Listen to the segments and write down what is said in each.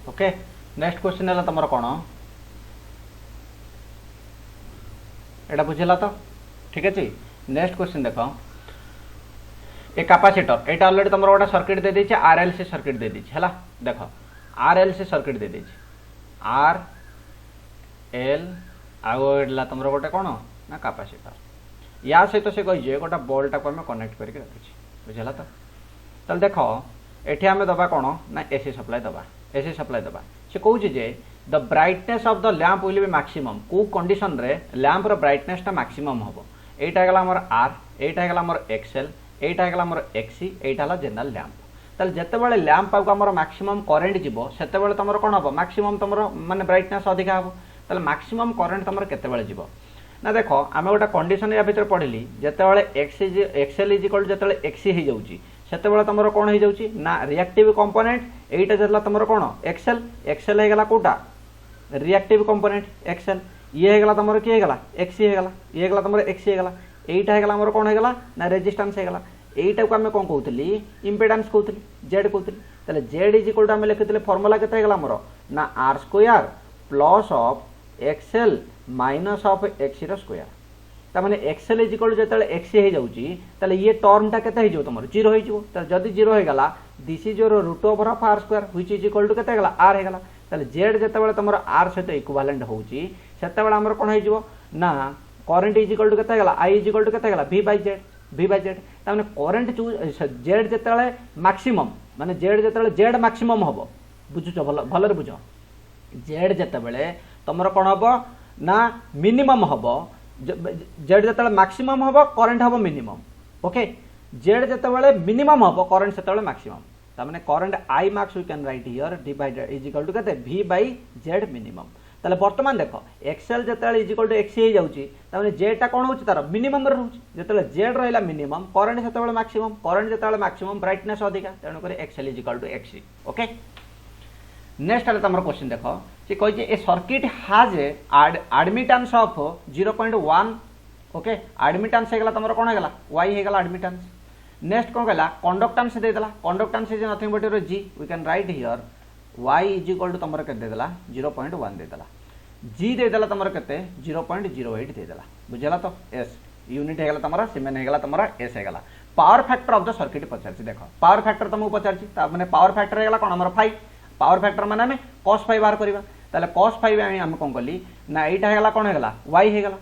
Okay next question है तुम कौन एटा बुझेगा तो ठीक अच्छे। नेक्स्ट क्वेश्चन देख ए कैपेसिटर एटा ऑलरेडी तुम गोटे सर्किट दे देछि आरएलसी सर्किट दे देछि हैला देख आरएलसी सर्किट दे देछि आर एल आगला तुम गोटे कौन ना कैपेसिटर या सहित से कही गोटे बॉल टाक आम कनेक्ट करके रखी बुझेगा तो ताल देख एठी आम दबा कौन ना एसी सप्लाई दबा एसी सप्लाई दबा से कहूँ जे the brightness of the lamp will be maximum को कंडीशन रे लैंप रो ब्राइटनेस टा मैक्सिमम हम एटा है आमर आर एटा है आमर एक्सएल एटा है आमर एक्सी एटा है जनरल लैंप ताल जिते बड़े लैंप आगे आमर मैक्सिमम करेन्ट जीव से तुम कौन हम मैक्सिमम तुम माने ब्राइटनेस अधिका हम ताल मैक्सिमम करेन्ट तुम केते जीव ना देख आम गोटे कंडीशन या भर पढ़ी जिते एक्सएल इज इक्वल जो एक्सी हो जाऊँगी से तुम कौन हो जाऊँगी ना रिएक्टिव कंपोनेंट एटा जला तुम कौन एक्सएल एक्सएल होगा कौटा रिएक्टिव कंपोनेंट एक्सएल ये होगा तुम किए होगा एक्सी होगा ये होगा तुम एक्सी होगा एटा है कौन होगा ना रेजिस्टेंस होगा यहीटा को आम कौन कहते इम्पिडेंस कहते जेड कहते जेड इज इक्वल टू आम लिखी फर्मूला केते आमर ना R square plus of XL minus of XC square ताने एक्सएल इज इक्वल जो एक्सी हो जाऊँगी ये टर्मटा केते हो तुम जीरो हो जदि जीरो होगा this is your root over of R square which is equal to केते आर होगा जेड जिते तुम आर सहित इक्विवेलेंट होची सेते आमर कौन हो ना करेन्ट इज इक्वल टू केते आई इज इक्वल टू केते वी बाय जेड ताने करेन्ट जेड जिते मैक्सिमम माने जेड जिते जेड मैक्सिमम हम बुझुच भल बुझ जेड जिते तुम कौन हम ना मिनिमम हम जेड जिते मैक्सिमम हम करेन्ट हम मिनिमम ओके जेड जिते मिनिमम हम करेन्ट से मैक्सिमम ताने current I max we can write here divided is equal to केते वी बाय जेड मिनिमम ताले वर्तमान देख एक्सएल जते इज इक्वल टू एक्सी हो जाउची ताने जेड टा कोन होची तार मिनिमम रे होची जते जेड रहला मिनिमम करंट सेते मैक्सिमम करंट जते मैक्सिमम ब्राइटनेस अधिका तेणु कर XL is equal to XC okay. Next है तुम क्वेश्चन देख से कही a circuit has a admittance of 0.1 okay admittance होगा तुम कौन होगा वाई होगा एडमिटेंस नेक्स्ट कौन कहला कंडक्टेंस देदेला conductance is nothing but your G we can write here y is equal to तुम के देदेला 0.1 देदेला g देदेला तुम के 0.08 देदेला बुझेला तो s यूनिट होगा तुम सीमेन होगा तुम s होगा power factor of the circuit पचार देख पावर फैक्टर तुमको पचार मैंने पावर फैक्टर होगा कौन आम 5 पावर फैक्टर मैंने आम cos 5 बाहर करवा ताले cos 5 आम कौन कली ना यहाँ होगा कौन होगा y होगा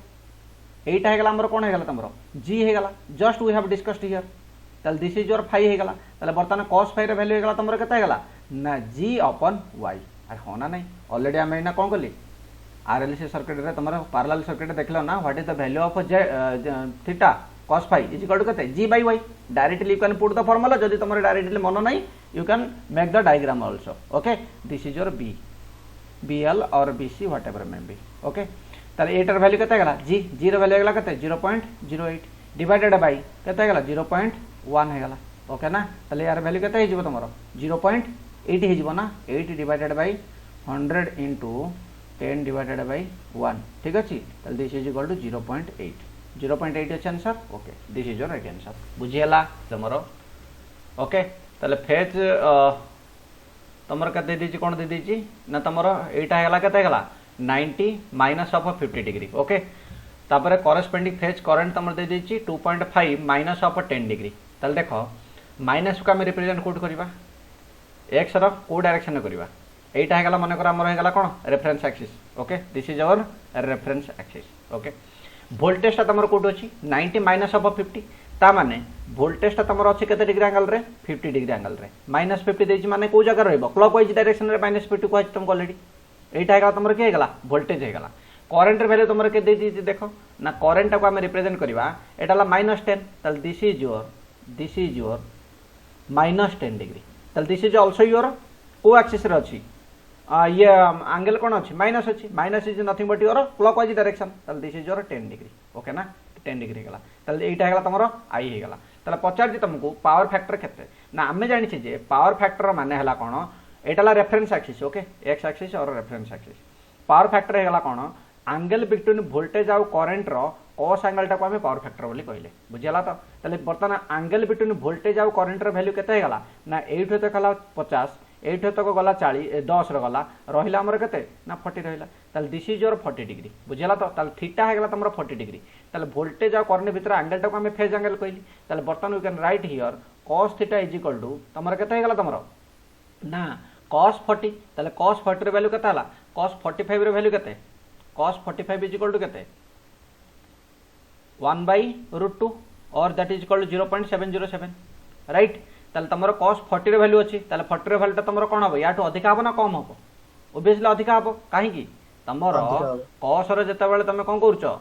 यहाँ होगा आम कौन होगा तुम g होगा just we have discussed here ताल दिस इज योर 5 होगा ताले बर्तमान cos 5 वैल्यू होगा तुम के होगा ना g अपन y अरे हाँ ना नहीं ऑलरेडी आम यहाँ कौन कली आरएलसी सर्किट रे तुम पैरेलल सर्किट देखल ना what is the value of theta cos 5 is equal to केते g by y directly you can put the formula जदि तुम डायरेक्टली मन नहीं you can make the diagram also okay this is your b bl और bc whatever may be okay ताले एटर value केते होगा g g रो value होगा केते 0.08 डिवाइडेड बाय केते होगा 0.1 होगा ओके ना ताले यार वैल्यू केते हो तुम 0.8 हो ना 8 divided by 100 into 10 divided by 1 ठीक अच्छे ताले दिस इज इक्वल टू 0.8 अच्छे answer okay this is your right answer बुझीगला तुम ओके ताले फेज तुम के दे कौन दे दीजिए ना तुम यहाँ है 90 माइनस ऑफ 50 डिग्री ओके तापर कॉरेस्पोंडिंग फेज करंट तुम दे दीजिए 2.5 माइनस ऑफ 10 डिग्री ताल देख माइनस को आम रिप्रेजेंट कौट करवा एक्स रो डायरेक्शन करवा यहाँ है मनकर आमर होगा कौन reference axis okay this is our reference axis okay voltage तुम कौट अच्छी 90 माइनस ऑफ 50 ता माने वोल्टेज तुम अच्छे केते डिग्री एंगल रे 50 डिग्री एंगल रे माइनस 50 देछि माने को जगह रहइबो क्लॉकवाइज डायरेक्शन रे माइनस 50 को तुमको ऑलरेडी एटा है तुम के होगा वोल्टेज होगा करंट वैल्यू तुम के दे देखो ना करंट को आम रिप्रेजेंट करवा एटा -10 ताल दिस इज योर -10 डिग्री ताल दिस इज आल्सो योर को एक्सिस रे अछि ये एंगल कौन अच्छी माइनस अच्छी minus is nothing but your clockwise direction ताल this is your 10 degree okay ना 10 डिग्री होगा ताल यहाँ है तुम आई होगा ताल पचार तुमको पावर फैक्टर केते ना आम जानी जे पावर फैक्टर माने है कौन यहाँ reference axis okay x axis और रेफरेन्स एक्सिस पावर फैक्टर होगा कौन एंगल बिटवीन वोल्टेज आउ करंट रो कॉस एंगल टाको आम पावर फैक्टर बोली कहले बुझीगला तो ताले बर्तमान एंगल बिटवीन वोल्टेज आउ करंट रो वैल्यू केते होगा ना एठु देखला 50 एठो तक गला 10 रे गला रहिला हमर केते ना 40 रहिला ताले दिस इज योर 40 डिग्री बुझिला तो ताले थीटा हे गला तमरो 40 डिग्री ताले वोल्टेज आ करने भीतर एंगल टाको हमें फेज एंगल कहली ताले बर्तन we can write here cos theta is equal to तमरो केते हे गला तमरो ना cos 40 ताले cos 40 रे वैल्यू केते हला cos 45 रे वैल्यू केते cos 45 इज इक्वल टू केते 1/√2 और that is equal to 0.707 right ताले तमरो cos 40 रे वैल्यू अछि ताले 40 रे वैल्यू तमरो कोन हबो याटो अधिक हबो ना कम हबो ओबियसली अधिक हबो काहे की तमरो cos रे जते बेले तमे कोन करूचो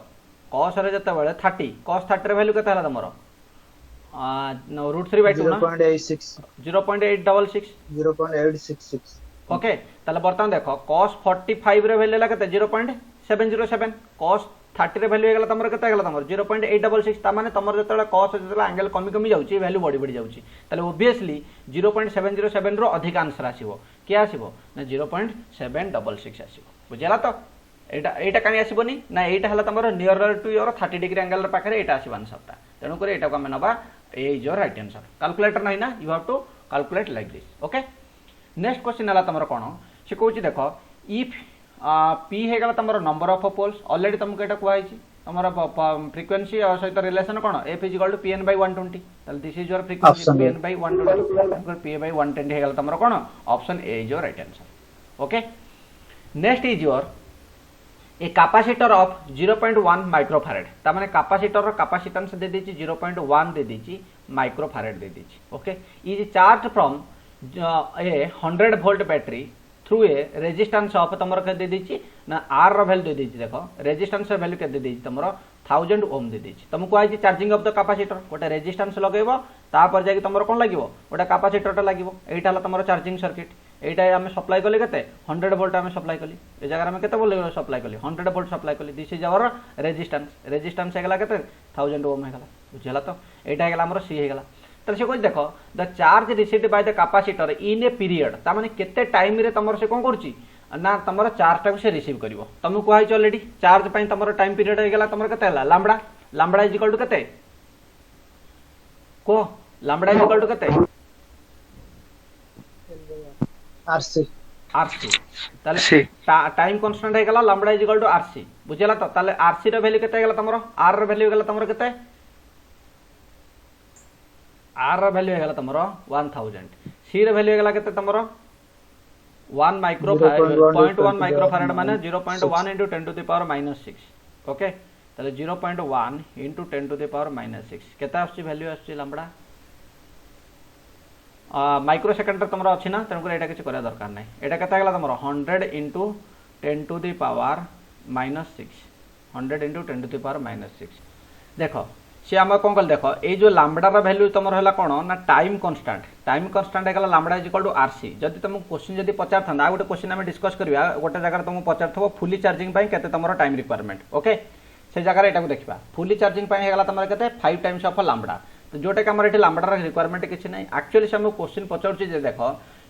cos रे जते बेले 30 cos 30 रे वैल्यू केते हला तमरो √3/2 ना 0.866 ओके ताले बर्तमान देखो cos 45 रे वैल्यू ला केते 0.707 cos 30 रे वैल्यू हेगला तमरो केते हेगला तमरो 0.866 ता माने तमरो जतले cos जतले एंगल कमी कमी जाउची वैल्यू बड़ी बड़ी जाउची ताले ओबियसली 0.707 रो अधिक आंसर आसीबो के आसीबो ना 0.766 आसीबो बुझिला तो एटा कानी आसीबोनी ना एटा हला तमरो near to your 30 degree angle रे पाखरे एटा आसीबो आंसरटा तेनु करे एटा को हम नबा A is your right answer calculator नहीं ना you have to calculate like this okay next question हला तमरो कोन से कहूची देखो इफ पी हेगला तमरो नंबर ऑफ पोल्स ऑलरेडी तुमको एटा कुआ हिची तमरो फ्रीक्वेंसी और सहित रिलेशन कोन f is equal to pn/120 ताल this is your frequency pn/120 p/120 हेगला तमरो कोन option A is your right answer okay next is your A capacitor of 0.1 microfarad ता माने कैपेसिटर रो कैपेसिटेंस दे देची 0.1 दे देची माइक्रोफैराड दे देची okay is charge from a 100 volt battery through a resistance of तमरो के दे दीची ना आर रो वैल्यू दे दीची देखो रेजिस्टेंस रो वैल्यू के दे दीची तमरो 1000 ओम दे दीची तुमको आइची चार्जिंग ऑफ द कैपेसिटर गोटे रेजिस्टेंस लगेबो तापर जाई तमरो कोन लागिवो गोटे कैपेसिटर लागिवो एटा हला तमरो चार्जिंग सर्किट एटा हम सप्लाई कले केते 100 वोल्ट हम सप्लाई कली ए जगह हम केते बोले सप्लाई कली 100 वोल्ट सप्लाई कली दिस इज आवर रेजिस्टेंस हेगला केते 1000 ओम हेगला बुझला तो एटा हेगला हमरो सी हेगला तो से कोइ देखो the charge received by the capacitor in a period ता माने केते टाइम रे तमरो से कोन करची ना तमरो चार्ज टाको से रिसीव करिवो तुमको कहै छ ऑलरेडी चार्ज पई तमरो टाइम पीरियड हे गेला तमरो केते हला लैम्बडा इज इक्वल टू केते को लैम्बडा इज इक्वल टू केते आरसी ताले टाइम कांस्टेंट हे गेला lambda is equal to RC बुझला तो ताले आरसी रो वैल्यू केते गेला तमरो आर रो वैल्यू गेला तमरो केते आर रो वैल्यू हेगला तमरो 1000 सी रो वैल्यू हेगला केते तमरो 1 माइक्रोफैराड 0.1 माइक्रोफैराड माने 0.1 into 10 to the power -6 okay ताले 0.1 into 10 to the power -6 केता आछि वैल्यू आछि लंबडा माइक्रो सेकंड रे तमरो अछि ना तन को एटा किछ करे दरकार नै एटा केता हेगला तमरो 100 into 10 to the power -6 100 into 10 to the power -6 देखो सी आम कौन कल देख ये जो लैम्बडा वैल्यू तुम है कौन ना टाइम कांस्टेंट है lambda is equal to RC जदि तुमको क्वेश्चन जदि पचार था गोटे क्वेश्चन आम डिस्कस करवा गोटे जगह तुमको पचार थो फुली चार्जिंग केते तुम टाइम रिक्वायरमेंट ओके से जगह एटा देखा फुली चार्जिंग हेगला तुम के 5 टाइम्स ऑफ लैम्बडा तो जोटा कि आम ये लैम्बडा रिक्वायरमेंट किसी ना एक्चुअली से क्वेश्चन पचार देख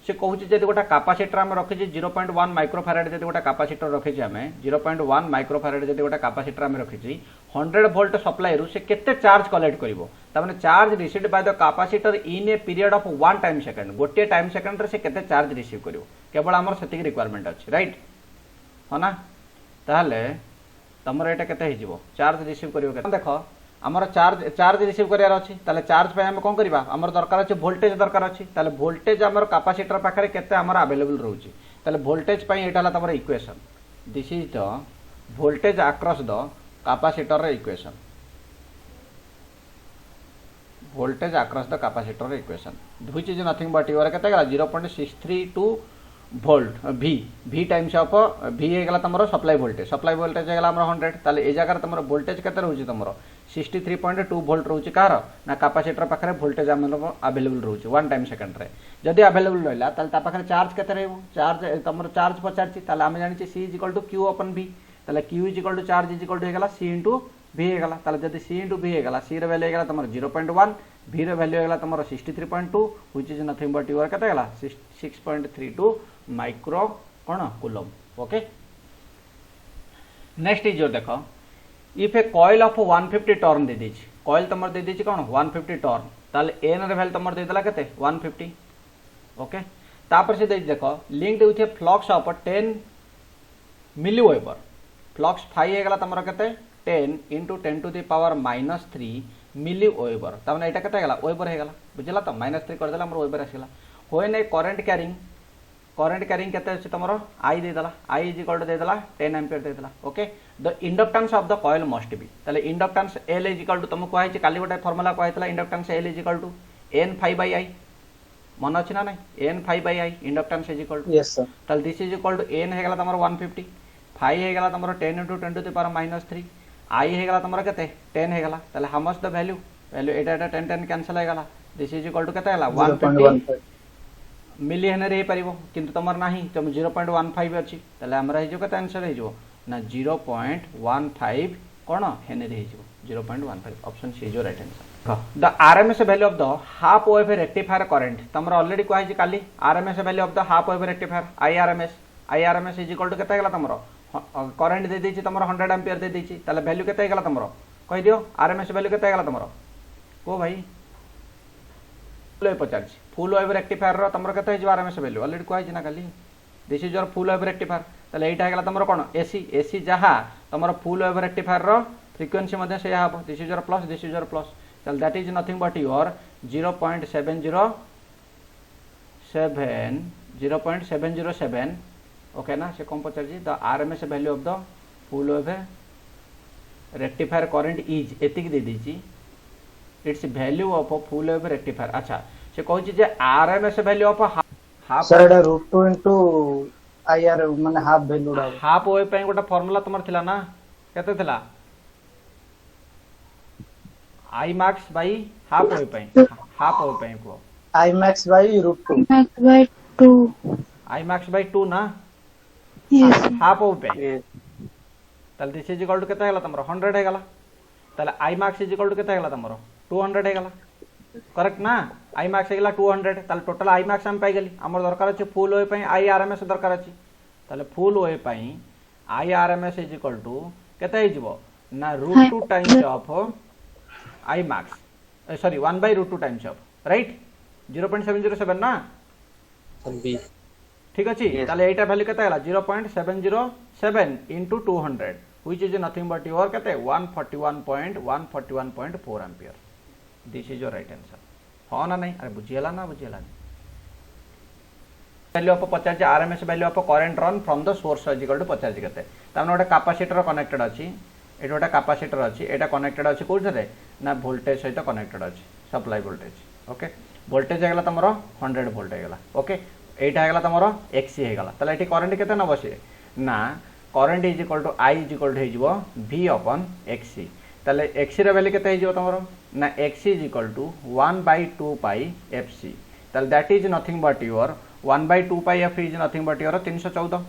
से कहूँ जब गोटे कैपेसिटर आम रखी 0.1 माइक्रोफैराड जब गोटे कैपेसिटर रखी आम 0.1 माइक्रोफैराड जब गोटे कैपेसिटर आम रखी 100 वोल्ट सप्लाई रु से केते चार्ज कलेक्ट करिवो तामाने charge received by the capacitor in a period of 1 time second गोटे टाइम सेकंड रे से केते चार्ज रिसीव करिवो केवल हमर सेतिक रिक्वायरमेंट अछि राइट हो ना ताहले तमरो एटा केते हिजिवो चार्ज रिसीव करिवो केते देखो हमर चार्ज रिसीव करियार अछि ताले चार्ज पे हम कोन करबा हमर दरकार अछि वोल्टेज दरकार अछि ताले वोल्टेज हमर कैपेसिटर पाखरे केते हमर अवेलेबल रहउछि ताले वोल्टेज पई एटा हला तमर equation this is the voltage across the capacitor equation voltage across the capacitor equation which is nothing but your केते गला 0.632 volt v times of v हेगला तमरो सप्लाई वोल्टेज हेगला हमर 100 ताले ए जगह तमरो वोल्टेज केते रहउछि तमरो 63.2 वोल्ट रहउछि कार ना कैपेसिटर पाखरे वोल्टेज हमरो अवेलेबल रहउछि 1 टाइम सेकंड रे जदि अवेलेबल रहला ताले ता पाखरे चार्ज केते रहबो चार्ज तमरो चार्ज पचारछि ताले हम जानि छी c q / v ताले q = चार्ज = हेगला c * v हेगला ताले जदि c * v हेगला c रो वैल्यू हेगला तमरो 0.1 v रो वैल्यू हेगला तमरो 63.2 which is nothing but your केते हेगला 6.32 माइक्रो कोन coulomb okay next is your देखो if a coil of 150 turn दे दीची कॉइल तमर दे दीची कोन 150 टर्न ताले n रे वैल्यू तमर दे देला केते 150 ओके तापर से देख linked with a flux of 10 milliweber flux phi हेगला तुम के 10 into 10 to the power -3 milliweber तमें यहाँ के वेबर होगा बुझला तो -3 करदे वेबर आसला व्हेन ए करंट कैरिंग के तुम आई देदेला आई इज इक्वल टू देदेला 10 एम्पियर देदेला okay the inductance of the coil must be ताले inductance L is equal to तुमको कही काली गोटे फॉर्मूला कहला inductance L is equal to n phi by I मन अच्छी ना नहीं n phi by I inductance is equal to yes sir ताले this is equal to n हेगला तुम 150 फाई हेगला तुम 10 into 10 to the power -3 I हेगला तुम के 10 हेगला ताले how much the value value एटा 10 10 कैंसिल हेगला दिस इज इक्वल टू केते हेला 150 मिली हेनरी हो पारिबो किंतु तुमर नाही तुम 0.15 अछि ताले हमरा हे जो केते आंसर हे जो ना 0.15 कोन हेनरी हे जो 0.15 ऑप्शन सी जो right answer the RMS value of the half wave rectifier current तुमर ऑलरेडी कहै काली RMS value of the half wave rectifier I RMS is equal to केते हेला तुमर करंट दे देछि तुमर 100 एम्पियर दे देछि ताले वैल्यू केते हेला तुमर कहि दियो आरएमएस वैल्यू केते हेला तुमर को भाई पचार फुल वेव रेक्टिफायर तुम के आरएमएस वैल्यू ऑलरेडी कही ना खाली this is your full wave rectifier ताले एटा हेगला तुम कोन एसी एसी जहा तुम फुल वेव रेक्टिफायर रो फ्रीक्वेंसी मध्ये से हबो this is your plus this is your plus ताले that is nothing but your 0.707 okay ना से कम पचार the RMS value of the full wave rectifier current is एतिक दे दीची it's value of full wave rectifier अच्छा से कहूची जे RMS value of half sir Etah √2 into IR माने हाफ वैल्यू डा हाफ वेव पई गोटा फार्मूला तुमर थिला ना केते थिला आई मैक्स बाय हाफ वेव पई को आई max by √2 max by 2 I max by 2 ना yes हाफ वेव पई ताले दिस इज इक्वल टू केते हेला तुमर 100 हेगला ताले I max is equal to केते हेगला तुमर 200 हेगला करेक्ट ना आई मैक्स हेगला 200 ताले टोटल आई मैक्स हम पाई गेली हमर दरकार अछि फुल वेव पई आई आरएमएस दरकार अछि ताले फुल वेव पई आई आरएमएस इज इक्वल टू केते हे जिवो ना √2 times of I max sorry 1/√2 times of right 0.707 ना बी ठीक अछि ताले एटा वैल्यू केते हला 0.707 into 200 which is nothing but your केते 141.4 ampere this is your right answer हां ना नहीं अरे बुझियला ना वैल्यू ऑफ पचार RMS value of current run from the source is equal to पचार केते ताने गोटे कैपेसिटर कनेक्टेड अछि एटा गोटे कैपेसिटर अछि एटा कनेक्टेड अछि कोथरे ना वोल्टेज सहित कनेक्टेड अछि सप्लाई वोल्टेज ओके वोल्टेज हेगला तमरो 100 वोल्ट हेगला ओके एटा हेगला तमरो एक्सी हेगला ताले एटी करंट केते न बसे ना current is equal to I is equal to हे जिवो v अपन एक्सी ताले एक्सी रे वैल्यू केते हे जिवो तमरो ना XC is equal to 1/2 pi F C ताले that is nothing but your 1/2 pi F is nothing but your 314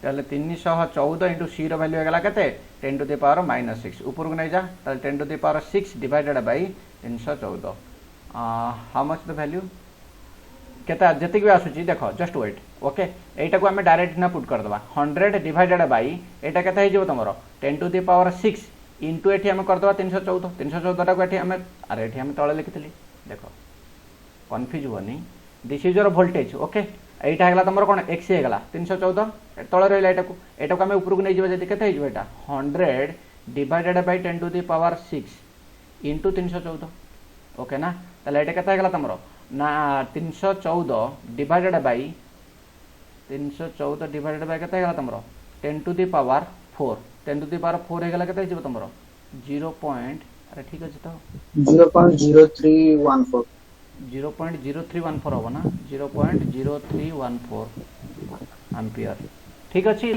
ताले 314 into c रो वैल्यू हेगला केते 10 to the power -6 ऊपर को नै जा ताले 10 to the power 6 divided by 314 how much the value केता जति भी आसुची देखो जस्ट वेट ओके एटा को हमें डायरेक्ट ना पुट कर दबा 100 डिवाइडेड बाय एटा केता हे जो तमरो 10 to the power 6 into एठी हमें कर दबा 314 टा को एठी हमें अरे एठी हमें तळे लिखितली देखो कंफ्यूज होनी this is your voltage okay एटा हेगला तमरो कोन एक्स हेगला 314 तळे रहला एटा को हमें ऊपर को नै जेबा जति केता हे जो एटा 100 divided by 10 to the power 6 into 314 okay ना ताले एटा केता हेगला तमरो ना 314 डिवाइडेड बाय 314 डिवाइडेड बाय केता हेगला तमरो 10 to the power 4 10 to the power 4 हेगला केता हिजो तमरो 0. अरे ठीक अछि तो 0.0314 0.0314 होबो ना 0.0314 एम्पियर ठीक अछि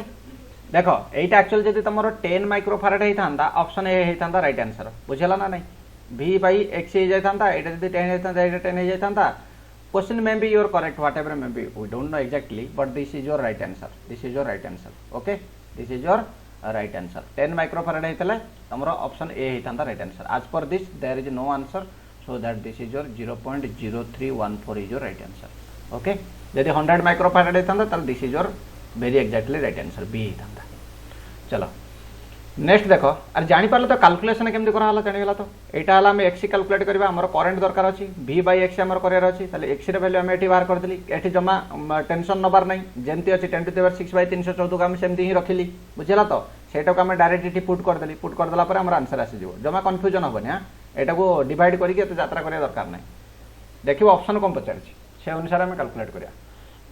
देखो एटा एक्चुअली जदि तमरो 10 माइक्रोफैराड हेतांदा ऑप्शन ए हेतांदा राइट आंसर बुझला ना नहीं v by x हे जायतांता एटा जदि 10 हेतांदा एटा 10 हे जायतांता question may be your correct whatever may be we don't know exactly but this is your right answer okay this is your right answer 10 microfarad हेतले तमरो ऑप्शन ए हेतांदा right answer as per this there is no answer so that this is your 0.0314 is your right answer okay यदि 100 microfarad हेतांदा तल this is your very exactly right answer B हेतांदा चलो next देख अरे जापर तो calculation केमती कराला जानीगला तो यहाँ आम एक्सी कैलकुलेट करवा आम करेन्ट दरकार अच्छी v बाई एक्स आम करार अच्छी एक्सी वैल्यू आम ये बाहर करदेली ये जमा टेंशन नबार ना जमती अच्छी 10 to the power 6 बाई 314 को आम सेमती ही रखिली बुझेगा तो सेटा को आम डायरेक्ट ये पुट करदेली पुट करदेला आम आंसर आसीज जमा कन्फ्यूजन हेनी हाँ यहाँ को डिवाइड करके यात्रा करा दरकार ना देखिए ऑप्शन कौन पचार से अनुसार आम कैलकुलेट करा।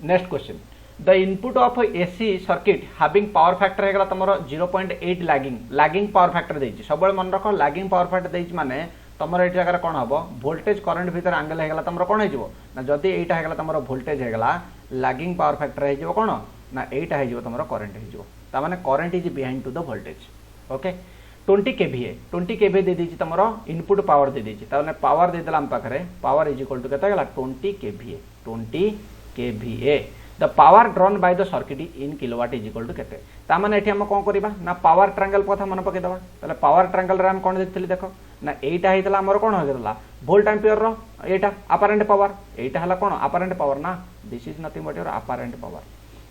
Next question the input of AC circuit having power factor है तुम 0.8 लैगिंग पावर फैक्टर देती सब मन रख लैगिंग पावर फैक्टर देती माने तुम ये जगह कौन हम वोल्टेज करंट भीतर आंगल है तुम कौन हो ना जदि यहाँ है तुम वोल्टेज है लैगिंग पावर फैक्टर हो कौन ना यहाँ हो तुम करेन्ट हो current is behind to the voltage okay 20 kVA 20 kVA दे दीजिए तुम इनपुट पावर दे दीजिए पावर देदेला आम पाखे पावर इज इक्वल टू के 20 kVA the power drawn by the circuit in kilowatt is equal to के ताने ये कौन करवा ना पावर ट्रायंगल कथा मन पकईदे ताले पावर ट्रायंगल रे हम कौन देखते देख ना यहाँ होता आमर कौन होता वोल्ट एम्पियर यहाँ अपारेंट पावर यहाँ है कौन अपारेंट पावर ना this is nothing but your apparent power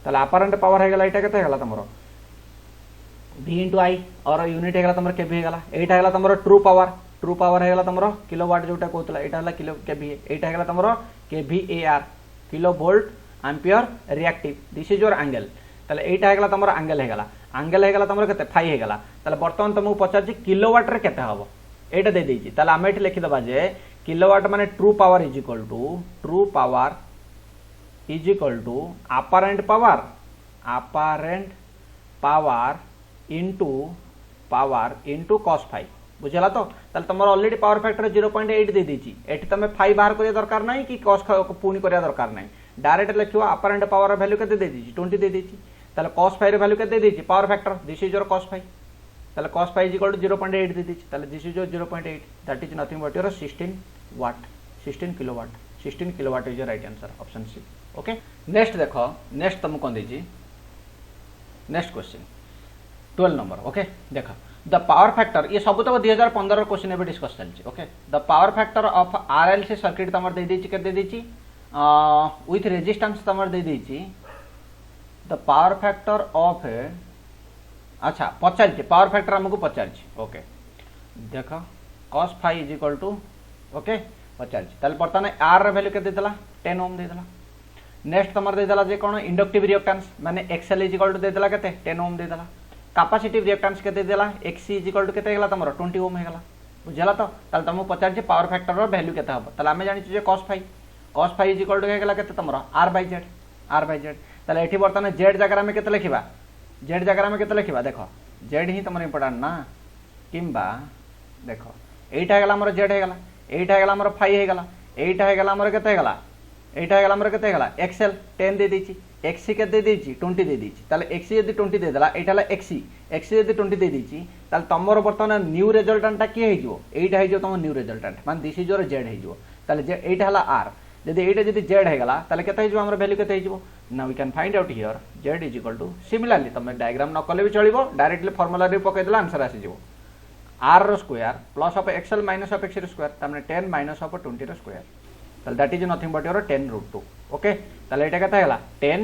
ताले अपारेंट पावर होगा यहाँ के तुम v इंटू आई और यूनिट है तुम केवी होगा यहाँ है तुम ट्रू पावर है तुम किलोवाट जोटा कहला यहाँ है किलो केवी यहाँ है तुम kVAR kilo volt ampere reactive this is your angle ताले एटा हेगला तमरो एंगल हेगला तमरो केते फाई हेगला ताले बर्तमान तुमको पचार किलोवाट रे केते हबो एटा दे देछि ताले आमे एठी लिखि दबा जे किलोवाट माने true power is equal to apparent power into cos phi बुझला तो ताले तुम ऑलरेडी पावर फैक्टर 0.8 दे देछि एठी तमे फाई बाहर करिया दरकार नाही कि cos पुनी करिया दरकार नाही डायरेक्ट लिखो अपारेंट पावर वैल्यू के 20 दे दीजिए ताले cos फाई रे वैल्यू के दे दीजिए power factor this is your cos phi ताले cos phi is equal to 0.8 दे दीजिए ताले this is your 0.8 that is nothing but your 16 kilowatt is your right answer option C okay. Next देखो next तुमको कौन दीजिए नेक्स्ट क्वेश्चन 12 नंबर ओके देखो the power factor ये सब तो 2015 क्वेश्चन एबे डिस्कस चलछि okay the power factor of RLC circuit तमर दे दीजिए के दे दीजिए विथ रेजिस्टेंस तमर दे दीजिए द पावर फैक्टर ऑफ अच्छा पचार पावर फैक्टर हमको पचार ओके देख cos phi is equal to okay पचार ताले बर्तमान आर वैल्यू के देदेला 10 ओम देदेला नेक्स्ट तमर देदेला जे कोन इंडक्टिव रिएक्टेंस माने एक्सएल इज इक्वल टू देदेला केते 10 ओम देदेला कैपेसिटिव रिएक्टेंस के देदेला एक्सी इज इक्वल टू केते हेगला तमर 20 ओम हेगला बुझला तो ताले तुमको पचार पावर फैक्टर रो वैल्यू केते हबो ताले हमें जानि जे cos phi is equal to हेगला केते तमर r बाय z ताले एठी बर्तमान z जगह में केते लिखिबा z जगह में केते लिखिबा देखो z ही तमर इंपोर्टेंट ना किंबा देखो एटा हेगला हमर z हेगला एटा हेगला हमर फाई हेगला एटा हेगला हमर केते हेगला एटा हेगला हमर केते हेगला एक्सएल 10 दे दीची एक्सी के दे दीची 20 दे दीची ताले एक्सी यदि 20 दे देला एटा ला एक्सी यदि 20 दे दीची ताले तमरो बर्तमान न्यू रिजल्टेंट टा की हेजो एटा हेजो तम न्यू रिजल्टेंट मान दिस इज योर z हेजो ताले जे एटा हला r यदि एटा यदि z हेगला ताले केते हेजो हमर वैल्यू केते हेजो now we can find out here z is equal to similarly तमे डायग्राम न कले भी चलिबो डायरेक्टली फार्मूला रे पकै देला आंसर आसी जेबो r रो square plus of XL minus of X रो स्क्वायर तमने 10 माइनस ऑफ 20 रो स्क्वायर ताले that is nothing but your 10 root 2 okay ताले एटा केते हेगला 10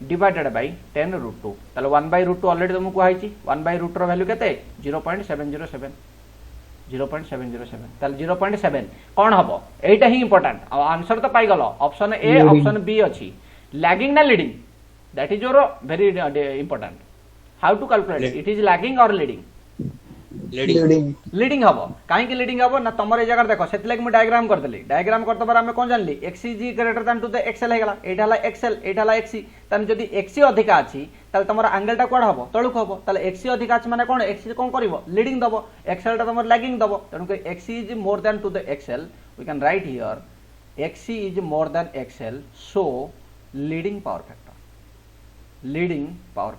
डिवाइडेड बाय 10 रूट 2 ताले 1 बाय रूट 2 ऑलरेडी तुमको कहैछि 1 बाय रूट रो वैल्यू केते 0.707 ताले 0.7 कौन हबो एटा ही इंपोर्टेंट आंसर तो पाई गलो ऑप्शन ए ऑप्शन बी अछि लैगिंग ना leading that is your very important how to calculate it is lagging और लीडिंग लीडिंग हबो काहे कि लीडिंग हबो ना तमरे जगह देखो सेति लाग मैं डायग्राम कर देली डायग्राम करते बार हमें कोन जानली XC is greater than to the XL हेगला एटा हला एक्सएल एटा हला एक्सी तने जदी एक्सी अधिका अछि ताले तमर एंगल टा कोड हबो तळुक हबो ताले एक्सी अधिका अछि माने कोन एक्सी कोन करिवो लीडिंग दबो एक्सएल टा तमर लैगिंग दबो तनु कि XC is more than to the XL we can write here XC is more than XL so leading power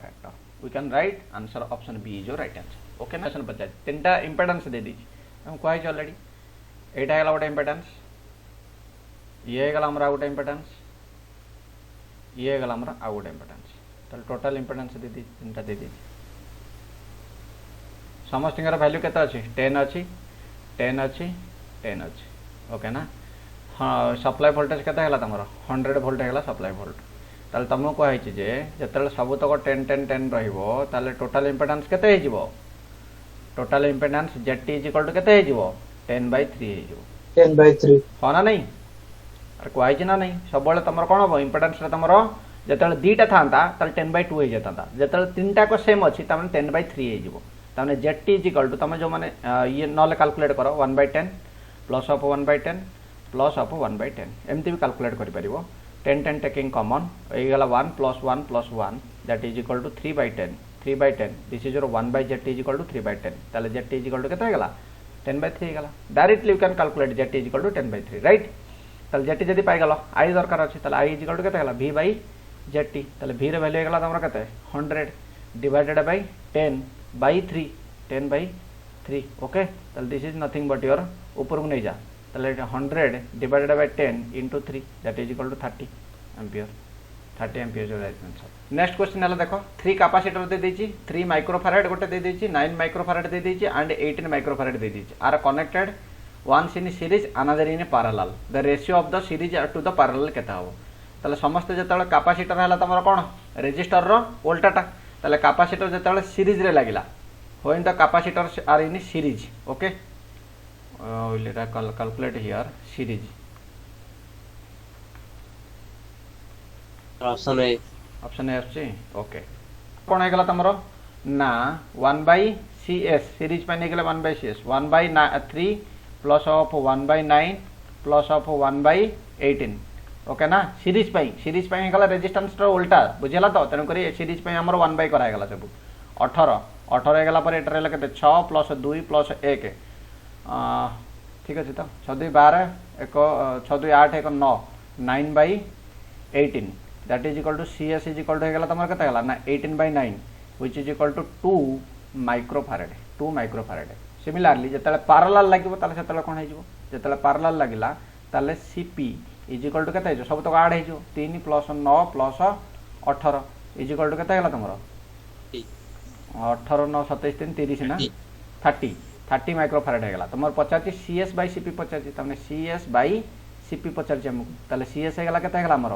factor we can write answer option B is your right answer okay ना question पचार तीनटा impedance दे दीजिए हम कहै already एटा हेला गोटे impedance ये हेला हमरा गोटे इंपेडेंस ये हेला हमरा आ गोटे इंपेडेंस ताले टोटल इंपेडेंस दे दीजिए तीनटा दे दीजिए समस्तिंगर वैल्यू केते अछि 10 अछि 10 अछि 10 अछि ओके ना हां सप्लाई वोल्टेज केते हेला तमरो 100 वोल्ट हेला सप्लाई वोल्ट ताले तमको कहै जे जतले सब तक 10 10 10 रहिबो ताले टोटल इंपेडेंस केते हे जिवो total impedance Z T is equal to केते हेजिवो 10/3 हेजिवो 10/3 हाँ ना नहीं अरे कहना ना नहीं सब तुम कौन हम इंपोर्टान्स तुम जो दीटा था 10/2 हो जाता जो तीन टाक सेम अच्छी 10/3 हो Z T is equal to तुम जो मैंने ये ना काल्कुलेट कर 1/10 प्लस ऑफ 1/10 प्लस ऑफ 1/10 एमती भी काल्कुलेट कर 10 टेकिंग कॉमन होगा 1 + 1 + 1 that is equal to 3/10 this is your 1/जेड टी इज इक्वल टू 3/10 ताले Z T is equal to केते होगा 10/3 होगा directly you can calculate Z T is equal to 10/3 right ताले जेड टी जदी पाइगल आई दरकार अछि ताले आई इज इक्वल टू केते होला v बाय जेड टी ताले v रे वैल्यू होगा तमरा केते 100 डिवाइडेड बाय 10/3 10/3 ओके ताले this is nothing but your ऊपर को नहीं जा ताले 100 divided by 10 into 3 that is equal to 30 ampere 30 ampere जो राइट आंसर नेक्स्ट क्वेश्चन है देखो 3 कैपेसिटर दे देछि 3 माइक्रोफैराड गोटे दे देछि 9 माइक्रोफैराड दे देछि एंड 18 माइक्रोफैराड दे देछि are connected once in series another in parallel the ratio of the series to the parallel केता हो ताले समस्त जतले कैपेसिटर हला तमरो कोन रेजिस्टर रो उल्टाटा ताले कैपेसिटर जतले सीरीज रे लागिला when the capacitors are in series okay let us calculate here series option A आछी ओके कौन होगा तुम ना 1/cs सीरीज पे नहीं 1/cs 1/3 plus of 1/9 plus of 1/18 okay ना सीरीज पे होगा रेजिस्टेंस उल्टा बुझेगा तो तेणुक सीरीज पे आमर 1/, करागला सब 18 होगा पर ये के 6 + 2 + 1 ठीक अच्छे तो 6 2 12 1 6 2 8 1 9 9/18 that is equal to cs is equal to होगा तुम के ना 18/9 which is equal to 2 microfarad similarly जिते पैरेलल लगे से कौन हो जो पैरेलल लगिला ताले cp इज इक्वल टू के सब तक आड हो 3 + 9 + 18 इज इक्वल टू के तुम 18 9 27 3 30 ना 30 माइक्रोफैराड होगा तुम पचार CS/CP पचार तमें CS/CP पचार आमको ताले CS होगा के आमर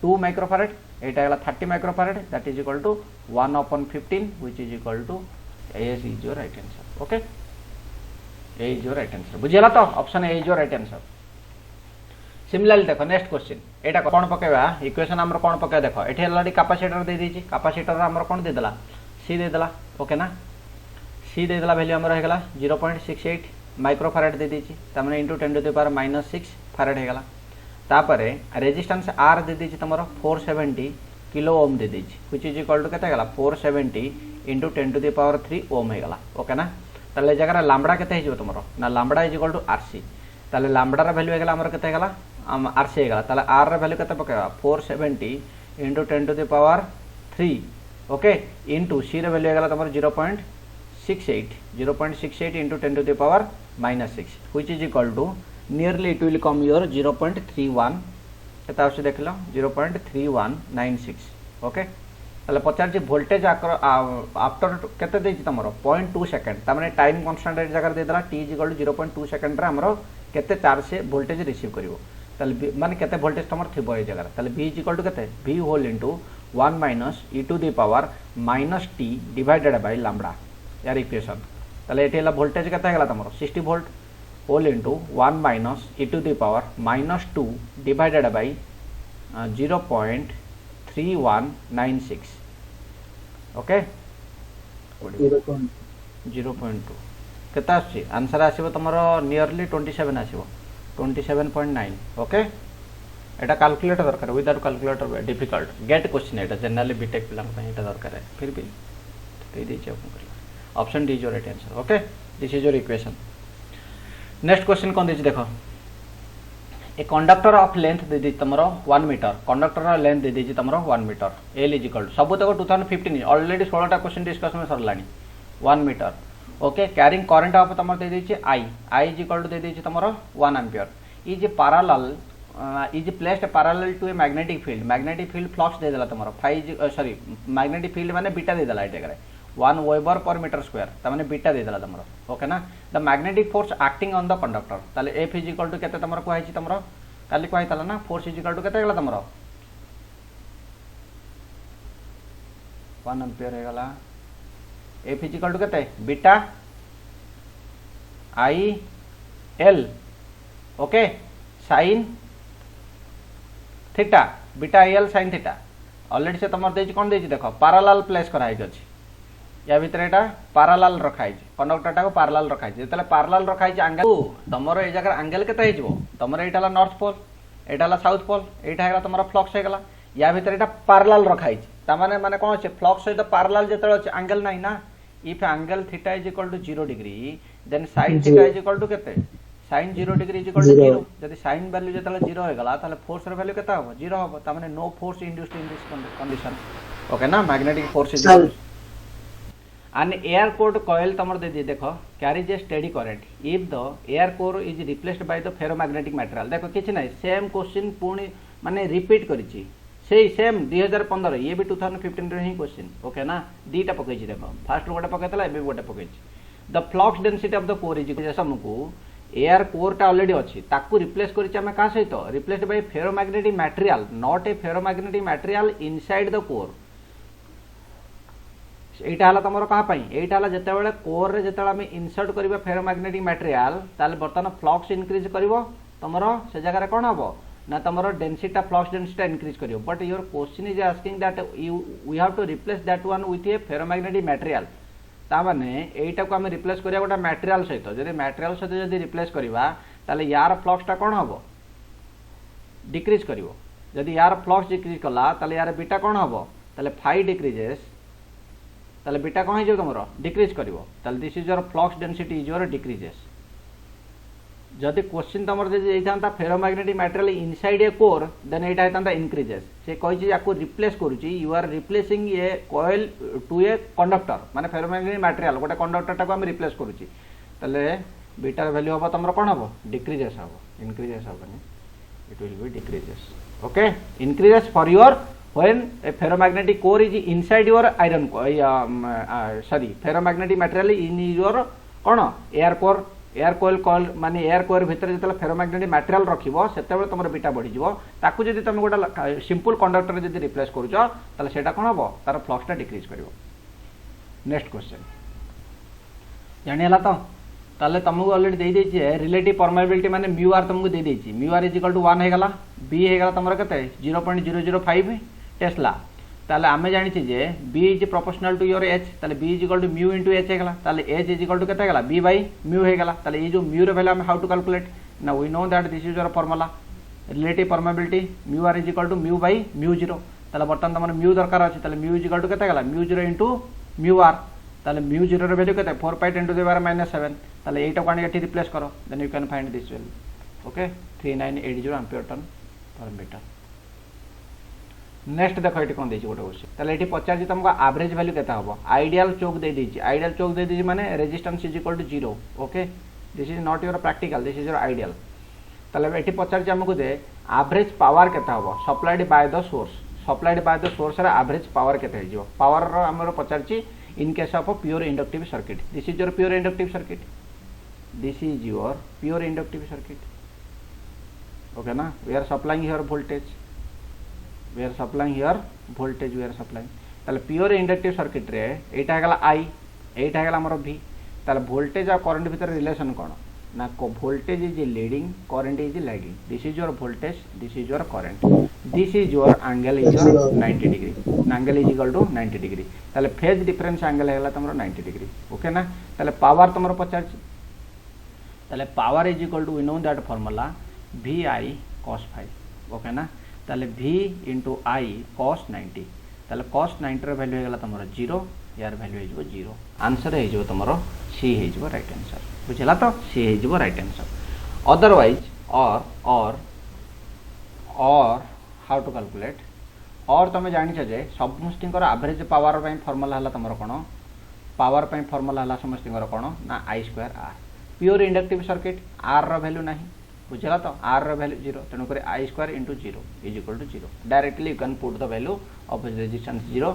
2 माइक्रोफैराड यहाँ है 30 microfarad that is equal to 1/15 which is equal to S is your right answer okay A is your right answer बुझीगला तो option A is your right answer similarly देखो नेक्स्ट क्वेश्चन एटा कौन पकेबा इक्वेशन आमर कौन पके देखो एठी ऑलरेडी कैपेसिटर दे दीची कैपेसिटर आमर कौन दे देला सी दे देला ओके ना सी दे देला वैल्यू आमर होगा 0.68 माइक्रोफैराड दे दीची तमने * 10⁻⁻6 फैराड होगा तापर रेजिस्टेंस आर दे दीची तुम 470 किलो ओम दे दीची व्हिच इज इक्वल टू केते गला 470 * 10⁻³ ओम होगा ओके ना ताले जगह लैम्बडा केते हिजो तुम ना lambda is equal to RC ताले लैम्बडार वैल्यू होगा आमर केते गला आरसी होगा ताले आर रे वैल्यू केते पकेबा 470 * 10⁻³ ओके इंटू सी रे वैल्यू होगा तुम 0.68 * 10⁻⁻6 which is equal to nearly it will come your 0.31 केता आछे देख लो 0.3196 ओके ताले पचार जी वोल्टेज आफ्टर केते देछि तमरो 0.2 सेकंड तामाने टाइम कांस्टेंट जगह दे देला t = 0.2 सेकंड रे हमरो केते चार्ज से वोल्टेज रिसीव करिवो ताले माने केते वोल्टेज तमर थिबो ए जगह ताले v = केते v whole into 1 - e⁻⁻t divided by lambda यार इक्वेशन ताले एठी हला वोल्टेज केते हला तमरो 60 volt whole into 1 - e⁻⁻2 divided by 0.3196 okay 0.2 केता आछि आंसर आसीबो तमरो नियरली 27 आसीबो 27.9 ओके एटा कैलकुलेटर दरकार without calculator difficult GATE question एटा जनरली बीटेक पिला पय एटा दरकार है फिर भी कहि दै छै अपन option D is your right answer okay this is your equation next question कौन दीजिए देखो ए कंडक्टर ऑफ लेंथ दे दी तुम 1 मीटर कंडक्टर लेंथ दे दीजिए तुम 1 मीटर एल इज इक्वल सब तक 2015 ऑलरेडी 16टा क्वेश्चन डिस्कस में सरलानी 1 metre okay carrying current of तुम दे दीजिए आई इज इक्वल टू दे दीजिए तुम 1 ampere is parallel is placed parallel to a magnetic field flux दे देला तुम 5 सॉरी मैग्नेटिक फील्ड माने बीटा दे देला एटे 1 वेबर पर मीटर स्क्वायर तमाने बीटा दे देला तुमरो ओके ना the magnetic force acting on the conductor ताले एफ इज इक्वल टू केते तुमरो को आइछि तुमरो काली को आइतला ना फोर्स इज इक्वल टू केते गेला तुमरो 1 एम्पियर हे गेला एफ इज इक्वल टू केते beta I L okay sine theta beta I L sine theta already से तुम देछि कोन देछि देख पैरेलल प्लेस कराई अछि या भितर एटा पैरेलल रखाई कंडक्टर टा को पैरेलल रखाई जेतले पैरेलल रखाई एंगल तमरो ए जगह एंगल केते हिजबो तमरो एटा ला नॉर्थ पोल एटा ला साउथ पोल एटा हेला तमरो फ्लक्स हे गला या भितर एटा पैरेलल रखाई ता माने कोन छै फ्लक्स सहित पैरेलल जेतले अछि एंगल नै ना if angle theta is equal to 0 degree then sin theta is equal to केते sin 0 degree is equal to 0 जदि sin वैल्यू जेतले 0 हो गला ताले फोर्स रे वैल्यू केता हो 0 हो ता माने no force induced in this condition okay ना magnetic force is an air core coil तमर दे दी देखो carries a steady current if the air core is replaced by the ferromagnetic material देखो किछि नै सेम क्वेश्चन पुणी माने रिपीट करिछि सेही same 2015 ये भी 2015 रे ही क्वेश्चन ओके ना दीटा पकैछि देखो फर्स्ट गोटे पकैतला एबे गोटे पकैछि the flux density of the core is जैसा हमकु एयर कोर टा ऑलरेडी अछि ताकू रिप्लेस करिछि हम का सहित replaced by ferromagnetic material not a ferromagnetic material inside the core एटा हला तमरो कहा पई एटा हला जते बेले कोर रे जते हम इंसर्ट करबा फेरोमैग्नेटिक मटेरियल ताले बर्तन फ्लक्स इंक्रीज करबो तमरो से जगह रे कोन हबो ना तमरो डेंसिटी फ्लक्स डेंसिटी इंक्रीज करियो but your question is asking that we have to replace that one with a ferromagnetic material ता माने एटा को हम रिप्लेस करिया गोटा मटेरियल सहित जदि मटेरियल सहित जदि रिप्लेस करबा ताले यार फ्लक्स ता कोन हबो डिक्रीज करिवो जदि यार फ्लक्स डिक्रीज कला ताले यार बीटा कोन हबो ताले फाई डिक्रीजेस ताले बीटा कोन हिजो तमरो डिक्रीज करिवो ताले this is your flux density is your decreases जदि क्वेश्चन तमर जे एइथांता ferromagnetic material inside a core then एटा हेतांता इंक्रीजेस से कहि जे याको रिप्लेस करूची you are replacing a coil to a conductor माने फेरोमैग्नेटिक मटेरियल गोटे कंडक्टर टाको हम रिप्लेस करूची ताले बीटा वैल्यू हबो तमरो कोन हबो डिक्रीजेस हबो इंक्रीजेस हबो it will be decreases okay increases for your when a ferromagnetic core is inside your iron ferromagnetic material in your कोन एयर कोइल माने एयर कोर भीतर जतले फेरोमैग्नेटिक मटेरियल रखिबो सेतेबे तमर बीटा बढ़ी जिवो ताकू जदि तमे गोटा सिंपल कंडक्टर जदि रिप्लेस करूचो ताले सेटा कोन हबो तार फ्लक्स टा डिक्रीज करिवो नेक्स्ट क्वेश्चन जानिला तो ताले तमको ऑलरेडी दे देछि रिलेटिव परमेबिलिटी माने म्यू आर तमको दे देछि mu R is equal to 1 हे गला बी हे गला तमर कते 0.005 टेस्ला ताले आमे जानि छि जे b is proportional to your h ताले b is equal to mu into h हे गला ताले h इज इक्वल टू केते गला b बाय म्यू हे गला ताले ये जो म्यू रे वैल्यू हम how to calculate now we know that this is your formula relative permeability mu R is equal to mu by mu 0 ताले बर्तन तमन म्यू दरकार अछि ताले म्यू इज इक्वल टू केते गला म्यू 0 इनटू म्यू आर ताले म्यू 0 रे वैल्यू केते 4 पाई 10 टू द पावर -7 ताले एटा को एठी रिप्लेस करो then you can find this value okay 3980 ampere turn per meter next देखो ये कौन गोटे क्वेश्चन ताले ये पचार तुमको एवरेज वैल्यू केता हबो आइडियल चौक दे दीची आइडियल चौक दे दीची माने resistance is equal to 0 okay this is not your practical this is your ideal ताले ये पचार हमको दे एवरेज पावर केता हबो सप्लाइड बाय द सोर्स रे एवरेज पावर केता हिजो पावर रो हमरो पचारची in case of pure inductive circuit this is your pure inductive circuit okay ना we are supplying here voltage ताले प्योर इंडक्टिव सर्किट रे एटा हेगला आई एटा हेगला हमर v ताले वोल्टेज आ करंट भीतर रिलेशन कोन ना को voltage is leading current is lagging this is your voltage this is your current this is your angle is 90 degree angle is equal to 90 degree ताले फेज डिफरेंस एंगल हेगला तमरो 90 degree okay ना ताले power तमरो पचार ताले power is equal to V know that formula vi cos phi okay ना ताले v into I cos 90 ताले cos 90 रो वैल्यू हेगला तमरो 0 यार वैल्यू हेजो 0 आंसर हेजो तमरो c हेजो राइट आंसर बुझला तो c हेजो राइट आंसर अदरवाइज और हाउ टू कैलकुलेट और तमे जानि छ जे समस्तिंकर एवरेज पावर पई फार्मूला हला तमरो कोन पावर पई फार्मूला हला समस्तिंकर कोन ना I2 r pure inductive circuit r रो वैल्यू नाही बुझला तो r रो वैल्यू 0 तेनु करे I2 into 0 is equal to 0 directly you can put the value of resistance 0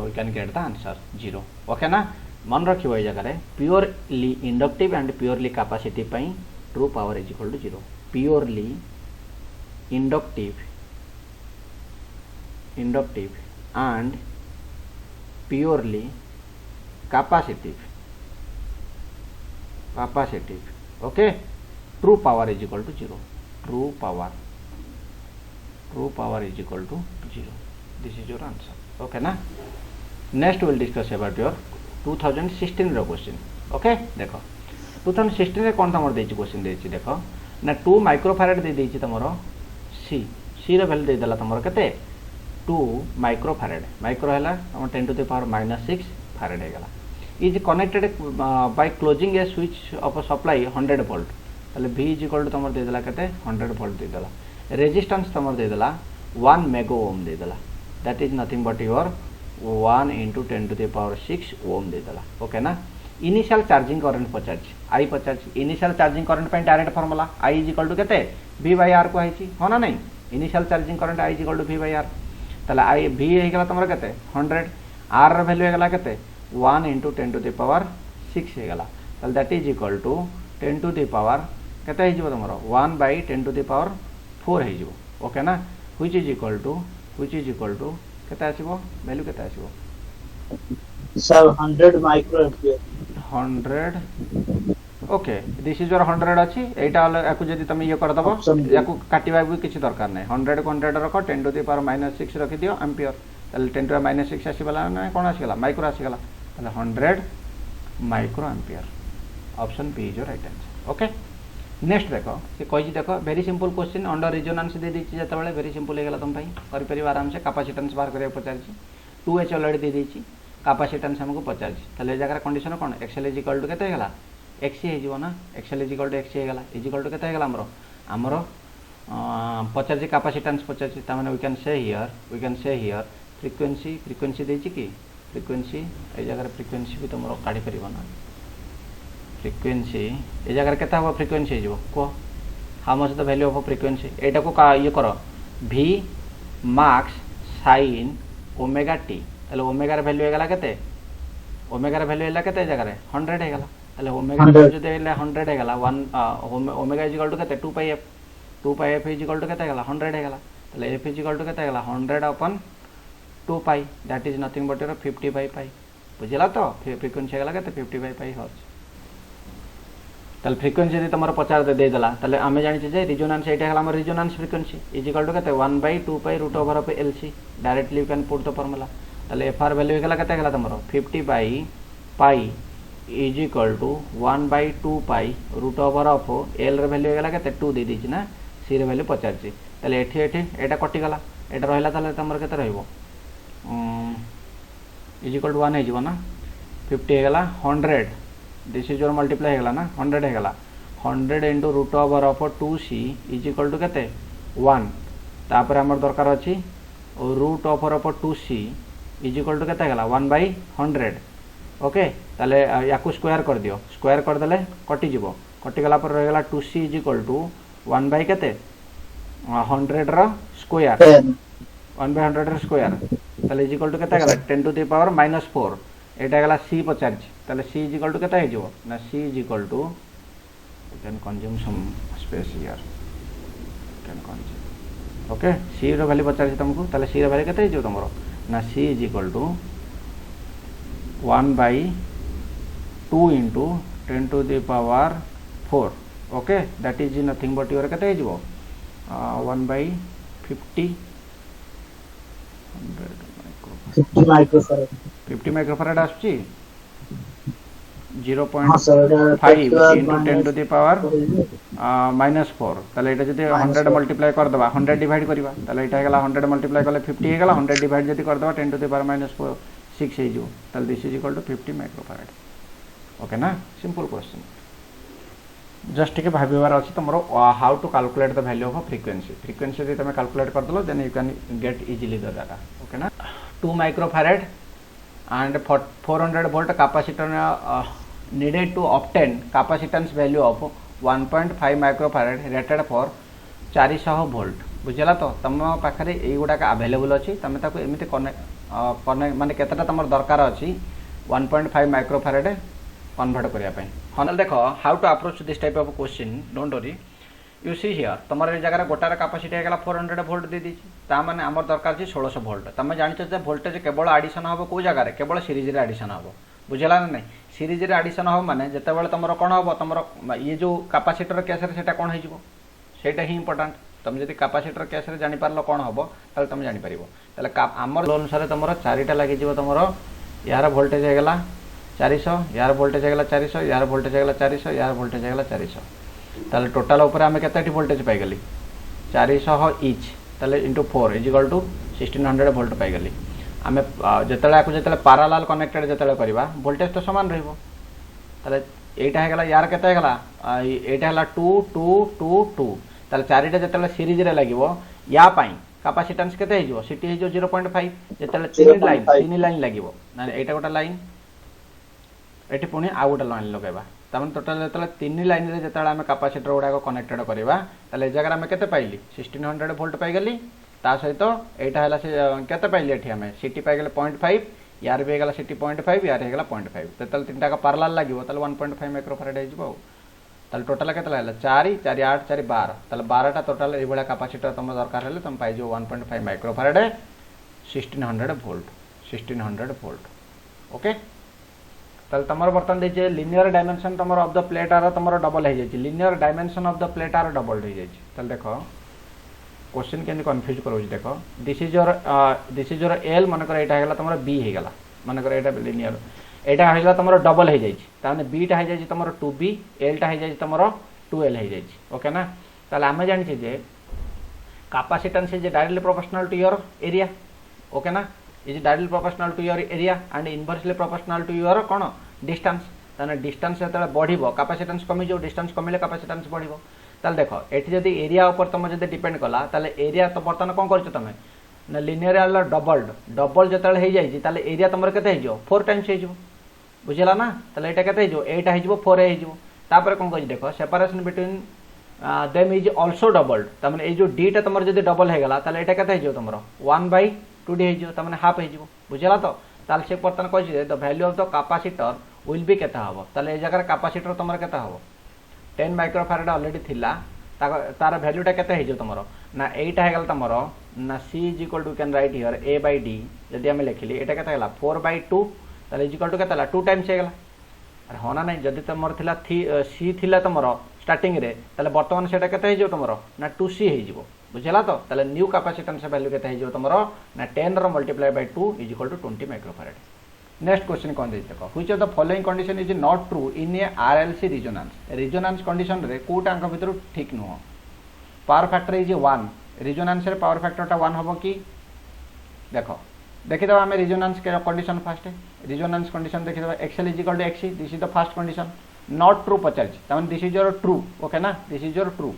we can get the answer 0 okay ना मन रखिबो ए जगह रे purely inductive and purely capacity पई true power is equal to 0 purely inductive and purely capacitive capacitive okay true power is equal to 0 true power is equal to 0 this is your answer okay ना next will discuss about your 2016 रो question okay देखो 2016 रे कोन तमर देछि question देछि देखो ना 2 microfarad दे देछि तमरो सी रो वैल्यू दे देला तमरो कते 2 माइक्रोफैराड माइक्रो हैला हम 10 टू द पावर -6 फैराड हे गला is connected by closing A switch off supply 100 volt ताले V इज इक्वल टू तमर दे देला कते 100 वोल्ट दे देला रेजिस्टेंस तमर दे देला 1 मेगा ओम दे देला that is nothing but your 1 into 10 to the power 6 ohm दे देला ओके ना इनिशियल चार्जिंग करंट पचार आई पचार इनिशियल चार्जिंग करंट पे direct formula I is equal to केते V by R को आइछि हो ना नहीं initial charging current I is equal to V by R तले I V हे गेला तमर केते 100 R र वैल्यू हे गेला केते 1 into 10 to the power 6 हे गेला तले that is equal to 10 to the power केते हे जिवो तमर 1 by 10 to the power 4 हे जिवो ओके ना व्हिच इज इक्वल टू केते आसीबो वैल्यू केते आसीबो sir 100 micro ampere 100 okay this is your 100 अछि एटा याकू जदी तुम ये कर दबो याकू काटिबा भी किछि दरकार नै 100 को 100 रखो 10 टू द पावर -6 रखि दियो एम्पियर तले 10 टू द -6 आसीबला नै कोन आसीगला माइक्रो आसीगला तले 100 micro ampere option B is your right answer okay next देखो से कहि देखो very simple question under resonance दे दैछि जतबेले वेरी सिंपल हे गेला तुम भाई करि परिबा आराम से कैपेसिटेंस बाहर करिया पचारछि 2h ऑलरेडी दे दैछि कैपेसिटेंस हमको पचारछि तले जगह कंडीशन कोन एक्सएल इज इक्वल टू केते हे गेला x हे जिवो ना XL is equal to x हे गेला इज इक्वल टू केते हे गेला हमरो पचारछि कैपेसिटेंस पचारछि त माने we can say here frequency दैछि कि फ्रीक्वेंसी ए जगह फ्रीक्वेंसी भी तुमरो काढी परिबो ना फ्रीक्वेंसी ए जगह केता हो फ्रीक्वेंसी जो को how much the value of frequency एटा को का ये करो v max sin omega t तले ओमेगा रे वैल्यू हेगला केते ओमेगा रे वैल्यू हेला केते जगह रे 100 हेगला तले ओमेगा रे वैल्यू जदे हेला 100 हेगला 1 ओमेगा इज इक्वल टू केते 2 pi f is equal to केते हेगला 100 हेगला तले f इज इक्वल टू केते हेगला 100 अपन 2 pi that is nothing but 50 by pi बुझला तो फ्रीक्वेंसी हेगला केते 50 बाय पाई हर्ट्ज तल फ्रीक्वेंसी यदि तुम 50 दे देला तले आमे जानि जे रिजोनेंस एटा हला हमर resonance frequency is equal to केते 1 by 2 pi root over of LC directly you can put the formula तले FR वैल्यू हेगला केते हेगला तुमरो 50 by pi is equal to 1 by 2 pi root over of L रे वैल्यू हेगला केते 2 दे दिछि ना C रे वैल्यू 50 छि तले एठी एटा कटि गला एटा रहला तले तुमरो केते रहइबो इज इक्वल टू 1 हे जिवो ना 50 हेगला 100 दिस इज योर मल्टीप्लाई हेगला ना 100 हेगला 100 into root over of 2c is equal to केते 1 तापर हमर दरकार अछि root over of 2c is equal to केते हेगला 1 by 100 ओके ताले याकू स्क्वायर कर दियो स्क्वायर कर देले कटि जिवो कटि गला पर रहगला 2c is equal to 1 by केते 100 रो स्क्वायर 1 by 100 रो स्क्वायर ताले इज इक्वल टू केते हेगला 10 टू द पावर -4 एटा गला c 50 ताले c इज इक्वल टू केते हे जिवो ना c is equal to you can consume some space here can consume okay c रो वैल्यू 50 तुमको ताले c रो वैल्यू केते हे जिवो तमरो ना c is equal to 1 by 2 into 10 to the power 4 okay that is nothing but your केते हे जिवो 1 by 50 50 माइक्रोफैराड आछी 0.5 into 10 to the power -4 ताले एटा जदि 100 मल्टीप्लाई कर दबा 100 डिवाइड करबा ताले एटा हेगला 100 मल्टीप्लाई करले 50 हेगला 100 डिवाइड जदि कर दबा 10 to the power -4 6 हे जो ताले this is equal to 50 microfarad okay ना सिंपल क्वेश्चन जस्ट के भाबिबार अछि तमरो how to calculate the value of frequency यदि तमे कैलकुलेट कर दलो then you can get easily the data okay ना 2 microfarad and 400 volt capacitor needed to obtain capacitance value of 1.5 microfarad rated for 400 volt बुझला तो तम पाखरे एई गुडा का अवेलेबल अछि तमे ताको एमिते कने माने केतटा तमर दरकार अछि 1.5 माइक्रोफैराड कन्वर्ट करिया पय हनल देखो how to approach this type of question don't worry you see here तमर ए जगह गोटार कैपेसिटी हेगला 400 वोल्ट दे दिछि ता माने हमर दरकार छी 1600 वोल्ट तमे जानिछ जे वोल्टेज केवल एडिशन होबो को जगह रे केवल सीरीज रे एडिशन होबो बुझला ना नहीं सीरीज रे एडिशन हो माने जते बेले तुमरो कोन हो तुमरो ये जो कैपेसिटर केस रे सेटा कोन हो सेटा ही इंपोर्टेंट तुम जदि कैपेसिटर केस रे जानि पारलो कोन हो ताले तुम जानि परिबो ताले हमर अनुसार तुमरो चारिटा लागि जीवो तुमरो यार वोल्टेज हेगला 400 यार वोल्टेज हेगला 400 यार वोल्टेज हेगला 400 यार वोल्टेज हेगला 400 ताले टोटल ऊपर हमें केतेटी वोल्टेज पाई गली 400 ईच ताले into 4 is equal to 1600 volt पाई गली आमे जतले आकु जतले पैरेलल कनेक्टेड जतले करबा वोल्टेज तो समान रहइबो ताले एटा हेगला यार केते हेगला एटा हेला 2 2 2 2 ताले चारिटा जतले सीरीज रे लागिवो या पाई कैपेसिटेंस केते हेजो सिटी हेजो 0.5 जतले तीन लाइन लागिवो ना एटा गोटा लाइन एटी पुनी आ गोटा लाइन लगाइबा तमन टोटल जतले तीन लाइन रे जतले आमे कैपेसिटर गुडा को कनेक्टेड करबा ताले ए जगह आमे केते पाइली 1600 वोल्ट पाई गली ता सहित एटा हला से केते पाइली एठी आमे सिटी पाई गले 0.5 यार भी हेगला सिटी 0.5 यार हेगला 0.5 ततल तीनटा का पैरेलल लागिवो ताले 1.5 माइक्रोफैराड हेजबो ताले टोटल केते लागला 4 4 8 4 12 ताले 12 टा टोटल ए बडा कैपेसिटर तुम दरकार हेले तुम पाइ जो 1.5 माइक्रोफैराड 1600 वोल्ट ओके ताले तमर बर्तन देजे लिनियर डायमेंशन तमर ऑफ द प्लेट आर तमर डबल हे जाय linear dimension of the plate are double हे जाय ताले देखो क्वेश्चन केन कंफ्यूज करो देखो दिस इज योर एल मन कर एटा हेगला तमर बी हे गला मन कर एटा लिनियर एटा हेगला तमर डबल हे जाय ताने बी टा हे जाय तमर 2b एल टा हे जाय तमर 2l हे जाय ओके ना ताले आमे जानि छी जे capacitance is directly proportional to your area okay ना is directly proportional to your area and inversely proportional to your कोन डिस्टेंस ताने डिस्टेंस जतले बढ़िबो कैपेसिटेंस कमी जो डिस्टेंस कमिले कैपेसिटेंस बढ़िबो ताले देखो एठी जदी एरिया ऊपर तुम जदी डिपेंड कला ताले एरिया तो बर्तन कोन करछ तमे ना लिनियर वाला डबल जतले हे जाय ताले एरिया तमर केते हे जो 4 टाइम्स हे जो बुझला ना ताले एटा केते हे जो एटा हे जो 4 हे जो तापर कोन कहि देखो separation between them is also doubled तमने ए जो डी टा तमर जदी डबल हे गला ताले एटा केते हे जो तमर 1/2d हे जो तमने हाफ हे जो बुझला तो ताले से बर्तन कहि जे the value of the capacitor will be केता हबो ताले ए जगह कैपेसिटर तमर केता हबो 10 माइक्रोफैराड ऑलरेडी थिला तार वैल्यू टा केते हे जो तमरो ना एटा हे गल तमरो ना c is equal to can write here a by d जदी हम लिखली एटा केते हला 4/2 ताले इज इक्वल टू केते हला 2 टाइम्स हे गला अरे होना नहीं जदी तमर थिला c थिला तमरो स्टार्टिंग रे ताले वर्तमान सेटा केते हे जो तमरो ना 2c हे जिवो बुझला तो ताले न्यू कैपेसिटेंस वैल्यू केते हे जो तमरो ना 10 रो multiply by 2 is equal to 20 microfarad next question कौन दे देखो which of the following condition is not true in a RLC resonance condition रे कोटा अंक भीतर ठीक नुह पावर फैक्टर इज 1 रिजोनेंस रे पावर फैक्टर टा 1 हबो की देखो देखि दबा हमें रिजोनेंस के कंडीशन फर्स्ट रिजोनेंस कंडीशन देखि दबा XL is equal to XC this is the first condition not true पचारछि तमन this is your true okay ना this is your true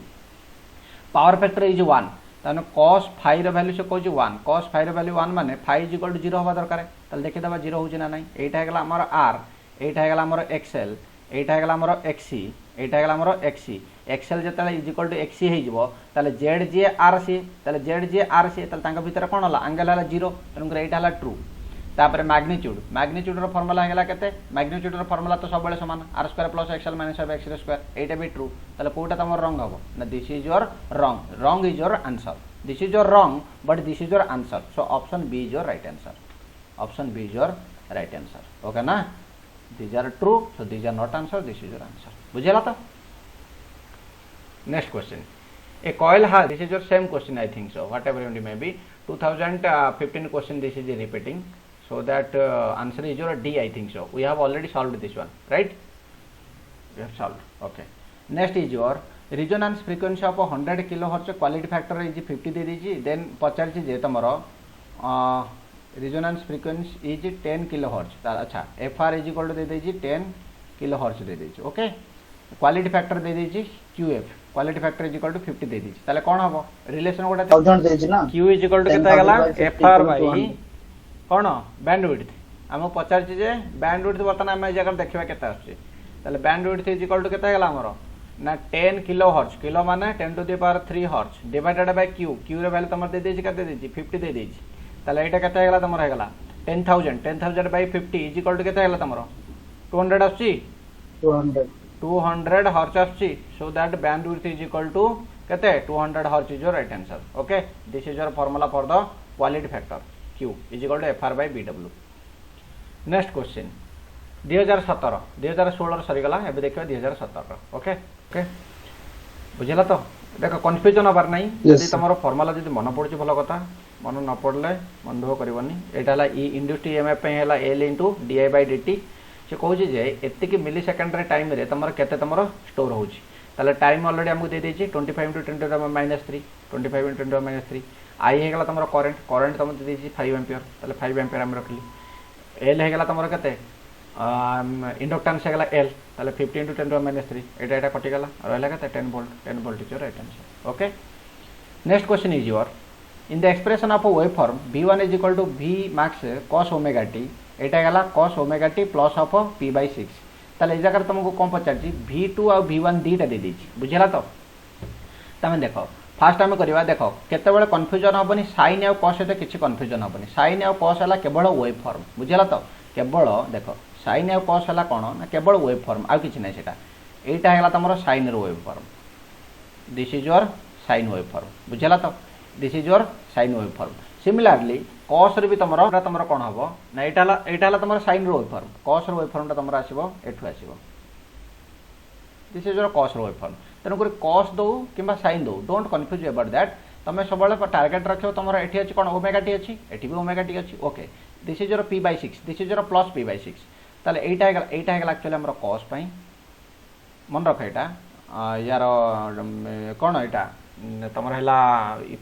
power factor is 1 ताने cos फाई रो value से कहू 1 cos phi रो value 1 माने phi is equal to 0 होबा दरकार ताले देखि दबा 0 होछि ना नाही एटा हेगला हमर r एटा हेगला हमर xl एटा हेगला हमर xc एटा हेगला हमर xc xl जतले इज इक्वल टू xc हे जिवो ताले zj rc ताले zj rc ताले तांका भीतर कोन हला एंगल हला 0 तनकर एटा हला ट्रू तापर मैग्नीट्यूड रो फार्मूला हेगला केते मैग्नीट्यूड रो फार्मूला तो सब बेले समान r² + xl - x² एटा भी ट्रू ताले कोटा तमर रंग हबो ना this is your wrong is your answer this is your wrong but this is your answer so option B is your right answer okay ना these are true so these are not answer this is your answer बुझला तो next question a coil has this is your same question I think so whatever it may be 2015 question this is repeating so that answer is your D I think so we have already solved this one right we have solved okay next is your resonance frequency of 100 kilohertz quality factor is 50 दे दीजिए then पचारछि J तमरो resonance frequency is 10 kilohertz अच्छा fr is equal to दे दीजिए 10 kilohertz दे दीजिए okay quality factor दे दीजिए qf quality factor is equal to 50 दे दीजिए ताले कोन हबो रिलेशन गोटा 1000 देछि ना q इज इक्वल टू केता गला fr बाय कोन बैंडविड्थ हम पचार छी जे बैंडविड्थ बर्तन हम ए जगह देखबा केता आछी ताले बैंडविड्थ इज इक्वल टू केता गला हमरो ना 10 किलोहर्ट्ज किलो माने 10 to the power 3 hertz divided by q q रे वैल्यू तमर दे दीजिए केते दीजिए 50 दे दीजिए ताले एटा केता गला तमर हेगला 10000 बाय 50 इज इक्वल टू केता गला तमर 200 आछी 200 हर्ट्ज आछी so that bandwidth is equal to केते 200 hertz is your right answer okay this is your formula for the quality factor q is equal to fr by bw next question 2016 सरीगला एबे देखिए 2017 okay okay बुझला तो देख confusion हबार नहीं Yes, यदि sir. तुम फर्मुला जब मन पड़ी भल कथा मन न पड़े मन दुख करनी यहाँ इ induced EMF L into DI by dt से कौन जे एतिक मिली सेकेंडरी टाइम रे तुम केते तुम स्टोर हो टाइम अलरेडी आमको दे देछि 25 × 10⁻³ 25 × 10⁻³ आई होगा तुम करेन्ट करेन्ट तुम दे देछि 5 एम्पियर ताले 5 एम्पियर आम रखली एल होगा तुम केते इंडक्टेंस होगा एल ताले 50 × 10⁻³ एटा कटिगला रहा के 10 volt is your right answer okay next question is your in the expression of wave form v1 is equal to v max cos omega t एटा गला cos omega t plus of p/6 ताले ए जगह तुमको कौन पचार v2 और v1 दीटा दे देछि बुझला तो तमें देख फास्ट आम करवा देख केतबेले कन्फ्यूजन हेनी साइन आउ कस सहित किसी कन्फ्यूजन हेनी साइन आउ कस है केवल वेव फॉर्म बुझला तो केवल देख साइन आउ कस है कौन ना केवल वेव फॉर्म आउ किसी ना सेटा एटा है तुम sine wave form this is your sine wave form बुझला तो this is your sine wave form similarly cos भी तुम कौन हम ना यहाँ तुम sine wave form cos wave form तुम आसो एठू आसो this is your cos wave form तेणुक कस दो कि साइन दो डोंट कन्फ्यूज अबाउट दैट तुम सब टार्गेट रख तुम ये अच्छी कौन ओमेगा टी अच्छी एटी भी ओमेगा टी अच्छी okay this is your p/6 this is your plus p/6 ताले एटा है एक्चुअली आम कस मन रख यहाँ यार कौन यहाँ तुम है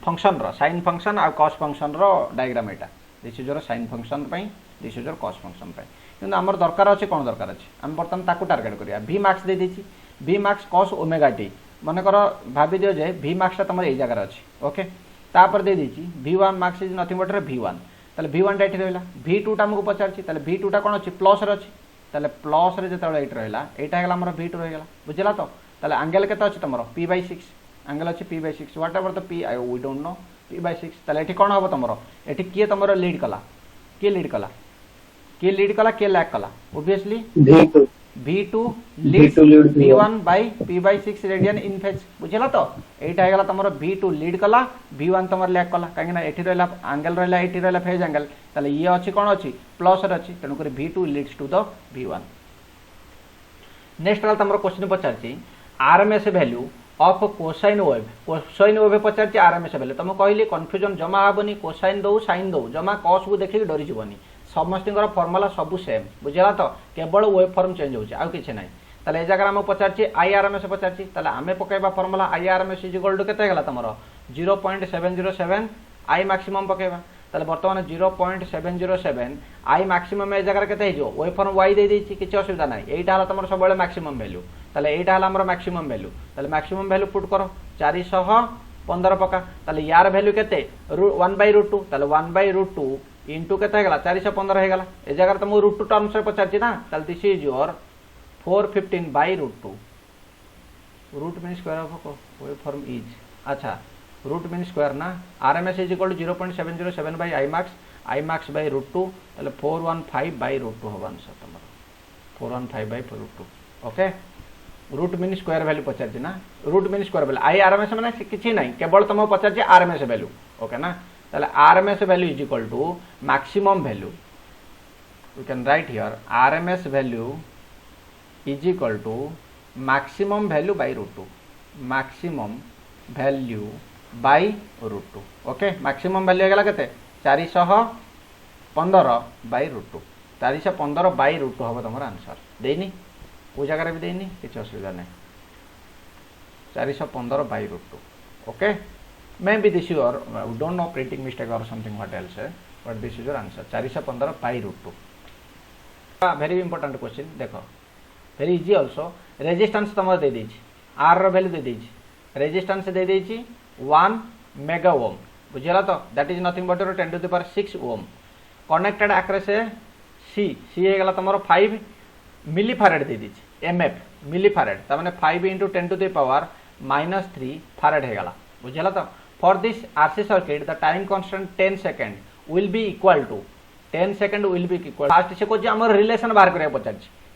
फंक्शन साइन फंक्शन आ कस फंक्शन डायग्राम यहाँ this is your sine function this is your cos function कि आमर दरकार अच्छे कौन दरकार अच्छे आम बर्तमान ताकू टार्गेट करिया v max दे देछि v max cos omega t मनकर भाभी दियो जे v max टा तुम जगार अच्छी ओके तापर दे देछि v1 max is nothing but v1 ताले v1 टा एठी रहला v2 टा हमको पचारछि ताले v2 टा कोन अछि प्लस रे अछि ताले प्लस रे जेतबेले एठी रहला एटा हला हमर v2 रह गेला बुझला तो ताले एंगल केते अछि तुमरो p/6 एंगल अछि p/6 whatever the p I we don't know p/6 ताले एठी कोन हबो तुमरो एठी किए तुमरो लीड कला के लीड कला के लैक कला obviously v2 lead v1 by p/6 radian in phase बुझला तो एटा हेगला तमरो v2 लीड कला v1 तमर लैक कला काहे ना एठी रहला एंगल रहला एठी रहला फेज एंगल ताले ये अछि कोन अछि प्लस रे अछि तनु करे v2 leads to the v1 next वाला तमरो क्वेश्चन पचारछि RMS value of cosine wave पचारछि आरएमएस वैल्यू तुम कहली कंफ्यूजन जमा हेबनी कोसाइन दो साइन दो जमा कॉस को देखि डरी जीवनी समस्त फर्मुला सब सेम बुझला तो केवल वेव फॉर्म चेंज होछि आउ किछि नै ताले ए जगह हम पचारछि आईआरएमएस पचारछि ताले आमे पकेबा formula I RMS is equal to केते गेला तमरो 0.707 आई मैक्सिमम पकेबा ताले वर्तमान 0.707 आई मैक्सिमम ए जगह केते हिजो वेव फॉर्म वाई दे देछि किछि असुविधा नै एटा हला तमरो सब बेले मैक्सिमम वैल्यू ताले एटा हला हमर मैक्सिमम वैल्यू ताले मैक्सिमम वैल्यू पुट करो 415 पका ताले यार वैल्यू केते 1/√2 ताले 1/√2 इंटू के 415 हो गला ए जगह तुम √2 टर्म्स रे पचारछि ना ताल this is your 415/√2 root mean square of wave form is अच्छा रूट मीन स्क्वायर ना RMS is equal to 0.707 by I max by √2 ताले 415/√2 होबा आंसर तमरो 415/√2 okay root mean square value पचारछि ना root mean square value I RMS माने किछि नै केवल तुम पचारछि आरएमएस वैल्यू ओके ना ताले RMS value is equal to maximum value. We can write here RMS value is equal to maximum value by √2. Maximum value by √2. Okay, maximum value है गला केते 415 by √2. 415 by √2 होबो तमर आंसर देनी ओ जगह भी देनी किछ असुविधा नै 415 by √2. Okay. Maybe this is your we don't know printing mistake or something what else but this is your answer 415 by √2 very important question देखो very easy also resistance तुम दे दीजिए R रो वैल्यू दे दीजिए resistance दे दीजिए 1 mega ohm बुझला तो that is nothing but 10⁶ Om connected across C है गला तुमरो 5 मिली फैराड दे दीजिए MF मिली फैराड त माने 5 × 10⁻³ फैराड है गला बुझला तो for this RC circuit the time constant 10 second will be equal to 10 second will be equal first से कोज हमर रिलेशन बाहर करे पचार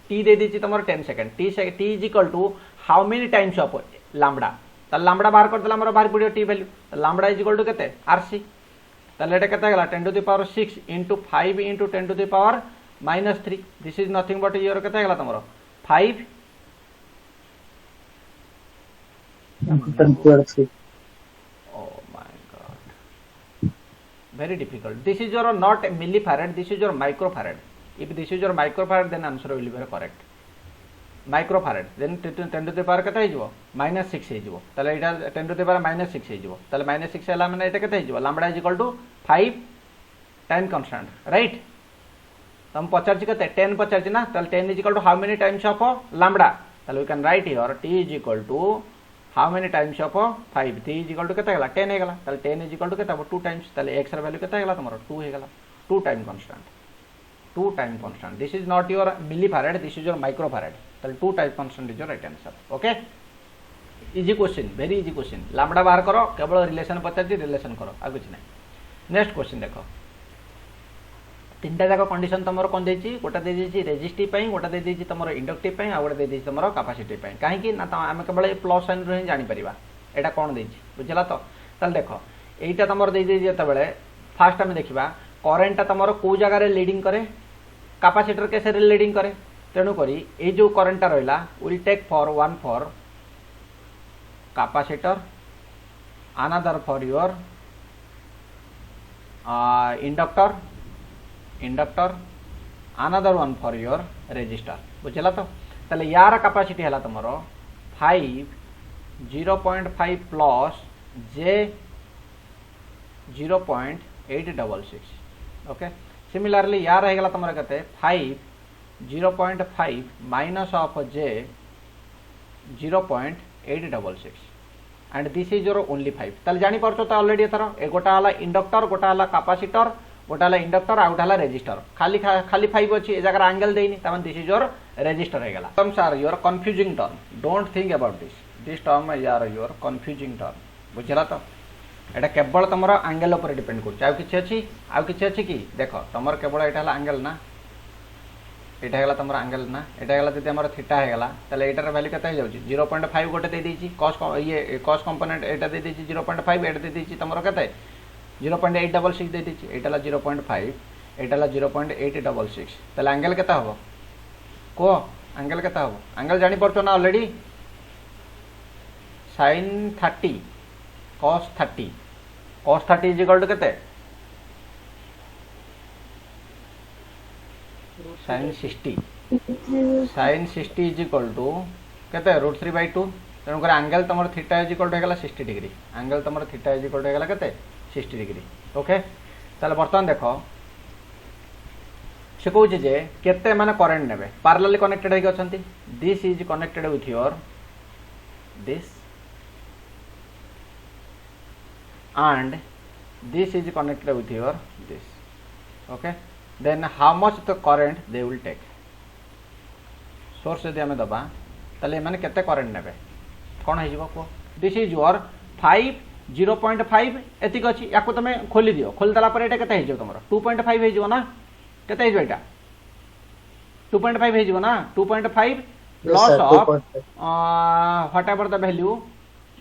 t दे दीची तमर 10 second t is equal to how many times of lambda त lambda बाहर कर दला हमर बाहर पड़ियो t वैल्यू त lambda is equal to केते RC त लेटे केते गला 10⁶ into 5 into 10⁻³ -3 this is nothing but your केते हेगला तमरो 5 10 oh my god very difficult this is your not millifarad this is your microfarad if this is your microfarad then answer will be correct microfarad then 10 to the power केते हिजबो -6 हिजबो तले एटा 10 to the power -6 हिजबो तले -6 हला माने एटा केते हिजबो lambda is equal to 5 time constant right तम पचारछि केते 10 पचारछि ना तले 10 is equal to how many times of lambda तले we can write here t is equal to how many times of 5 t is equal to केते हला 10 हेगला तले 10 इज इक्वल टू केते 2 टाइम्स तले x र वैल्यू केते हेगला तमरो 2 हेगला 2 time constant 2 time constant this is not your millifarad this is your microfarad तले 2 time constant is your right answer okay easy question very easy question lambda बाहर करो केवल relation पचारछि relation करो आ कुछ नहीं next question देखो तीनटा जाक कंडीशन तमरो कोन देछि गोटा दे देछि रेजिस्टिव पई गोटा दे देछि तमरो इंडक्टिव पई आ गोटा दे देछि तमरो कैपेसिटिव पई काहे कि ना हम केवल ए प्लस साइन रो ही जानि परिबा एटा कोन देछि बुझला तो तल देखो एटा तमरो दे देछि जते बेले फास्ट हम देखिबा करंट तमरो को जगह रे लीडिंग करे कैपेसिटर केसे रे लीडिंग करे तेनु करी ए जो करंट रहला will take for one for capacitor another for your inductor another one for your resistor बुझला तो तले यार कैपेसिटी हला तमरो 0.5 प्लस j 0.866 ओके सिमिलरली यार हेगला तमरो कते 0.5 minus of j 0.866 and this is your only 5 तले जानि परछो त ऑलरेडी एथरो ए गोटा हला इंडक्टर गोटा हला कैपेसिटर गोटा हला इंडक्टर आउट हला रेजिस्टर खाली खाली 5 अछि ए जगह एंगल देइनी तमन दिस इज योर रेजिस्टर हेगला terms are your confusing term don't think about this term are your confusing term बुझला तो एटा केवल तमरो एंगल ऊपर डिपेंड करछ आ किछि अछि कि देखो तमरो केवल एटा हला एंगल ना एटा हेगला तमरो एंगल ना एटा हेगला जदि हमर थीटा हेगला तले एटार वैल्यू केते हे जाउची 0.5 गोटे दे देछि cos ये cos कंपोनेंट एटा दे देछि 0.5 एटा दे देछि तमरो केते 0.866 दे देछि एटाला 0.5 एटाला 0.866 तले एंगल केता हबो को एंगल केता हबो एंगल जानि परछो ना already sin 30 cos 30 is equal to केते sin 60 इज इक्वल टू केते √3/2 तेणु कर एंगल तमर थीटा इज इक्वल टू हेगला 60 डिग्री एंगल तमर थीटा इज इक्वल टू हेगला केते 60 डिग्री ओके ताले बर्तमान देखो से कहूँ जे केते माने करंट नेबे पैरेलली कनेक्टेड होई अछंती this is connected with your this and this is connected with your this okay then how much the current they will take source यदि हमें दबा तले माने केते करंट नेबे कोन हे जिवो को दिस इज योर 5 0.5 एतिक अछि याको तमे खोली दियो खोल दला पर एटा केते हे जिवो तमरो 2.5 हे जिवो ना केते हे जिवो एटा 2.5 हे जिवो ना 2.5 plus of what ever the value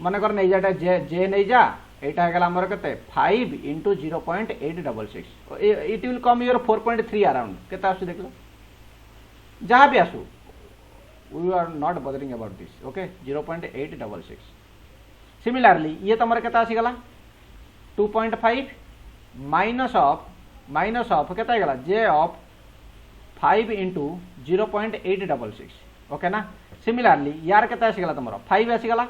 माने कर नै जाटा जे नै जा एटा हेगला हमर केते 5 into 0.866 it will come your 4.3 around केते आसु देखलो जहां भी आसु we are not bothering about this okay 0.866 similarly ये तमर केते आसी गला 2.5 माइनस ऑफ केते हेगला j ऑफ 5 into 0.866 ओके ना सिमिलरली यार केते आसी गला तमरो 5 आसी गला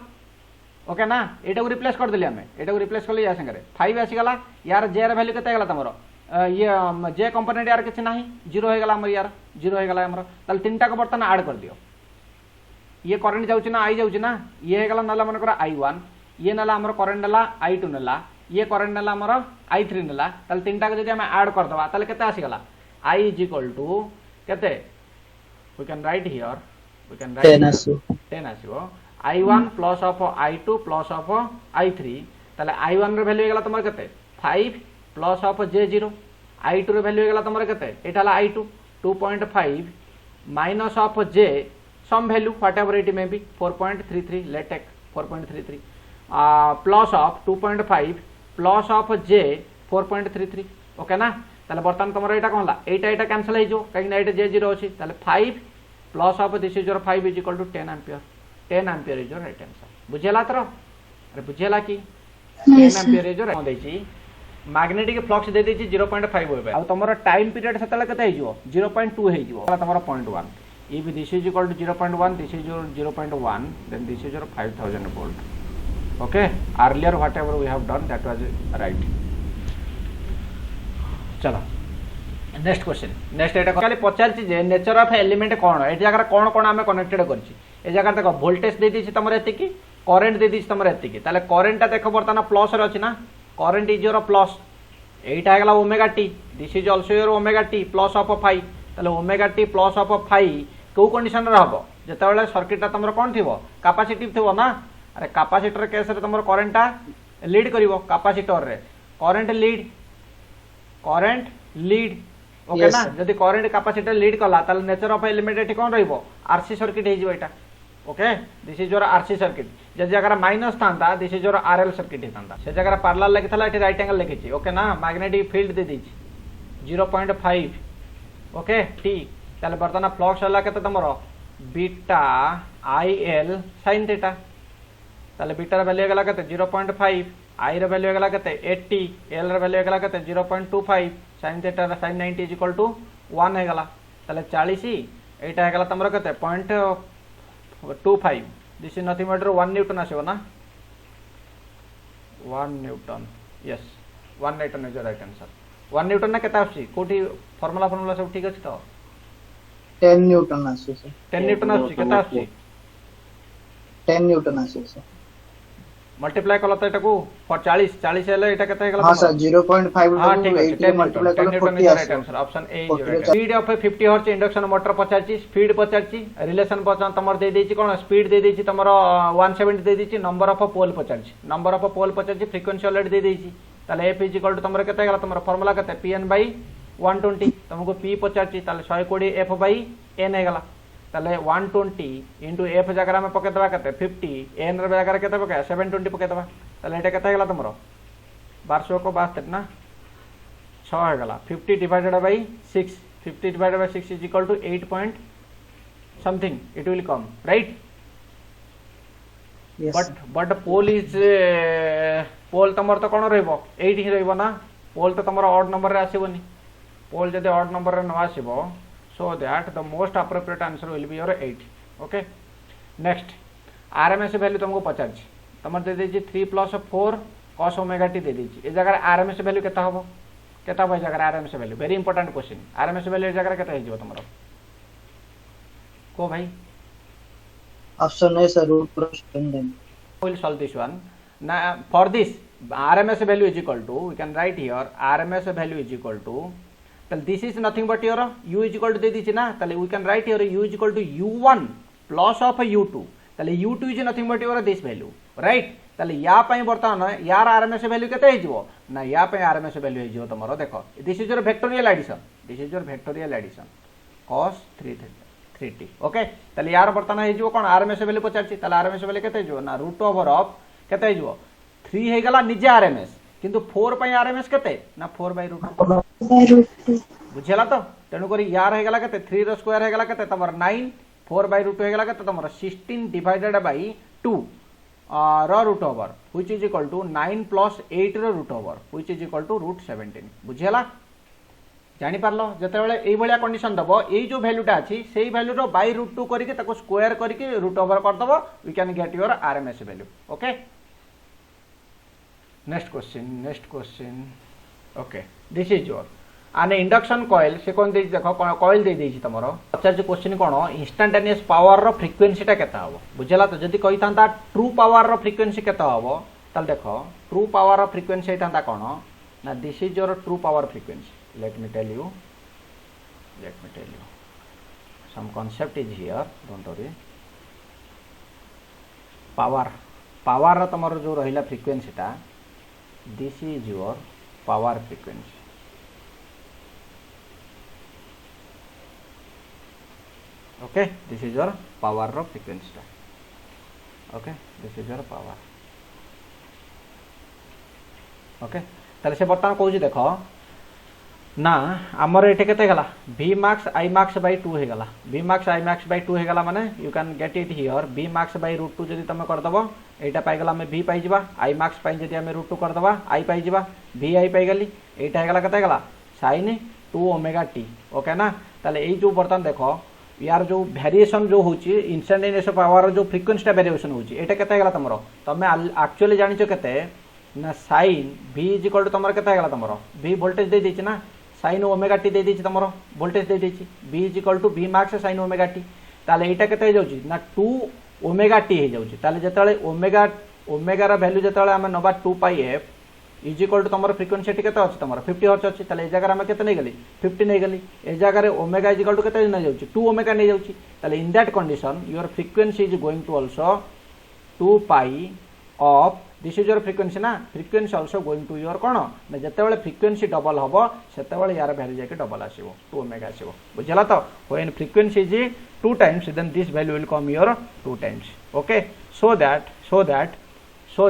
ओके ना एटा को रिप्लेस कर देली हमें एटा को रिप्लेस करली या संगे 5 आसी गला यार जे र वैल्यू केते गला तमरो ये जे कंपोनेंट यार किछ नाही 0 हो गला हमर यार 0 हो गला हमर तल तीनटा को बर्तन ऐड कर दियो ये करंट जाउची ना आई जाउची ना ये गला नला मन कर i1 ये नला हमर करंट नला i2 नला ये करंट नला हमर i3 नला तल तीनटा को जदि हम ऐड कर दबा तल केते आसी गला i = केते we can write here we can write 10 आसीबो i1 plus of i2 plus of i3 तले i1 रे वैल्यू हेगला तमर केते 5 प्लस ऑफ j0 i2 रे वैल्यू हेगला तमर केते एटाला i2 2.5 minus of j some value whatever it may be 4.33 let take 4.33 plus of 2.5 plus of j 4.33 okay ना ताले बर्तमान तुम एटा कोन ला एटा कैंसिल हे जो काहे ना एटा जे0 अछि ताले 5 plus of this is your 5 is equal to 10 ampere 10 ampere is your right answer बुझेला तर अरे बुझेला की 10 Yes, sir. Ampere is your कोन देछि मैग्नेटिक फ्लक्स दे देछि 0.5 होबे आ तमरो टाइम पीरियड सेतले कते हे जो 0.2 हे जो तमरो 0.1 if this is equal to 0.1 this is your 0.1 then this is your 5000 volt okay earlier whatever we have done that was right चलो next question next एटा खाली पचारछि जे nature of element कोन ए जगह कोन कोन हमें connected करछि ए जगह देखो वोल्टेज दे दिछि तमरे एति की करंट दे दिछि तमरे एति की ताले करंटटा देखो बर्तन प्लस रे अछि ना current is your plus iota गला omega T this is also your omega T plus of 5 ताले ओमेगा टी प्लस ऑफ 5 को कंडीशन रे हबो जेतेबेले सर्किटटा तमरो कोन थिबो कैपेसिटिव थिबो ना अरे कैपेसिटर केस रे तमरो करंटटा लीड करिवो कैपेसिटर रे करंट लीड ओके Yes, ना sir. जदि करंट कैपेसिटर लीड कला ताले नेचर ऑफ एलिमेंट एठी कोन रहइबो आरसी सर्किट हे जिवो एटा okay this is your RC circuit जदि जगह माइनस थांता this is your RL circuit हेतांता से जगह पैरेलल लिखितला एठी राइट एंगल लिखिछि ओके ना मैग्नेटिक फील्ड दे दिछि 0.5 ओके टी ताले बर्तन फ्लक्स हला केते तमरो बीटा आईएल sin थीटा ताले बीटा रे वैल्यू गेला केते 0.5 आई रे वैल्यू गेला केते 80 एल रे वैल्यू गेला केते 0.25 sin थीटा रे sin 90 इज इक्वल टू 1 हे गेला ताले 40 एटा हे गेला तमरो केते 0.25 this is nothing but 1 newton आसीबो ना 1 newton yes 1 newton is right answer 1 newton ना केते आसी कोठी फार्मूला सब ठीक अछि तो 10 न्यूटन आसी सर 10 न्यूटन आसी केते आसी 10 न्यूटन आसी सर मल्टीप्लाई कला तो एटा को 40 हेले एटा केते गेला हां सर 0.5 हां ठीक है 10 मल्टीप्लाई 10 कलो न्यूटन 40 इज राइट आसी answer option A is 40 right speed of 50 hertz induction motor 85 speed 85 relation पचान तमर दे देछि कोन स्पीड दे देछि तमर 170 दे देछि number of pole 85 frequency already दे देछि ताले एफ इज इक्वल टू तमर केते गेला तमर फार्मूला केते pn बाय 120 तुमको p 85 ताले 120 f बाय n हे गेला ताले 120 इनटू f जगह में पके दबा केते 50 n रे जगह केते पके 720 पके दबा ताले एटा केते गेला तमरो 1200 को 62 ना 6 हे गेला 50 divided by 6 50 divided by 6 is equal to 8 point something it will come right yes but pole is pole तमर तो कोन रहइबो 8 ही रहइबो ना पोल तो तमर ऑड नंबर रे आसीबोनी पोल जदि ऑड नंबर रे न आसीबो so that the most appropriate answer will be your 8 okay next RMS value तुमको पचारछि तमर दे देछि 3 + 4 cos ओमेगा टी दे देछि ए जगह आरएमएस वैल्यू केता होबो केता होय जगह RMS value very important question RMS value ए जगह केता हे जिवो तमरो को भाई option A sir root cross टेंडेंट will solve this one now for this rms value is equal to we can write here rms value is equal to then this is nothing but your u is equal to दे दीछि ना तले we can write here u is equal to u1 plus of u2 तले u2 is nothing but your this value right तले या पई वर्तमान यार rms value केते हे जिवो ना या पई rms value हे जिवो तमरो देखो this is your factorial addition cos 3t okay तले यार बर्तन हे जिवो कोन आरएमएस वैल्यू पचारछि तले आरएमएस वैल्यू केते जिवो ना रूट ओवर ऑफ केते हे जिवो 3 हे गला निजे आरएमएस किंतु 4 पई आरएमएस केते ना 4 बाय रूट by root 2. बुझेला तो तेनु करी यार हे गला केते 3 रो स्क्वायर हे गला केते तमर 9 4 बाय रूट हे गला केते तमर 16 डिवाइडेड बाय 2 रो root over which is equal to 9 + 8 रो root over which is equal to root 17 बुझेला जानि पारलो जतेबेले एई भलिया कंडीशन दबो एई जो वैल्यूटा अछि सेई वैल्यू रो बाय रूट 2 करिके ताको स्क्वायर करिके रूट ओवर कर दबो we can get your RMS value okay next question okay this is your आने इंडक्शन कॉइल से कोन दे देखो कॉइल दे देछि तमरो अच्छा जो क्वेश्चन कोन इंस्टैंटेनियस पावर रो फ्रीक्वेंसी टा केता हबो बुझला तो जदी कहि थांता ट्रू पावर रो फ्रीक्वेंसी केता हबो तल देखो ट्रू पावर रो फ्रीक्वेंसी थांता कोन ना this is your true power frequency let me tell you some concept is here don't worry power रा तमरो जो रहिला फ्रीक्वेंसी टा this is your power frequency okay this is your power row frequency टा okay this is your power okay ताले से बर्तमान कहूँ देखो ना आमर ये केते गला v max I max by 2 हे गला v max I max by 2 हे गला माने you can get it here v max by √2 जदी तमे कर दबो एटा पाई गला हमें v पाई जिबा I max पाई जदी हमें √2 कर दबा I पाई जिबा v I पाई गली एटा हे गला केते गला sin 2 ओमेगा t ओके ना ताले एई जो बर्तन देखो यार जो वेरिएशन जो होची इंस्टेंटेनियस पावर जो फ्रीक्वेंसी टा वेरिएशन होची एटा केते गला तमरो तमे एक्चुअली जानिचो केते ना sin v इक्वल टू तमरो केते गला तमरो v वोल्टेज दे देछि ना sin ओमेगा टी दे देछि तमरो वोल्टेज दे देछि v equal to v max sin omega T ताले एटा केते हो जाउची ना 2 ओमेगा टी हो जाउची ताले जतले ओमेगा रा वैल्यू जतले हम नबा 2 pi f is equal to तमरो फ्रीक्वेंसी टी केते अछि तमरो 50 हर्ट्ज अछि ताले ए जगह हम केते नै गली 50 नै गली ए जगह रे ओमेगा इज इक्वल टू केते नै जाउची 2 ओमेगा नै जाउची ताले in that condition your frequency is going to also 2 pi of this is your frequency ना frequency also going to your कोन ना जतेबेले फ्रीक्वेंसी डबल हबो सेतेबेले यार वैल्यू जाके डबल आसीबो 2 ओमेगा आसीबो बुझला तो when frequency is 2 times then this value will come your 2 times okay so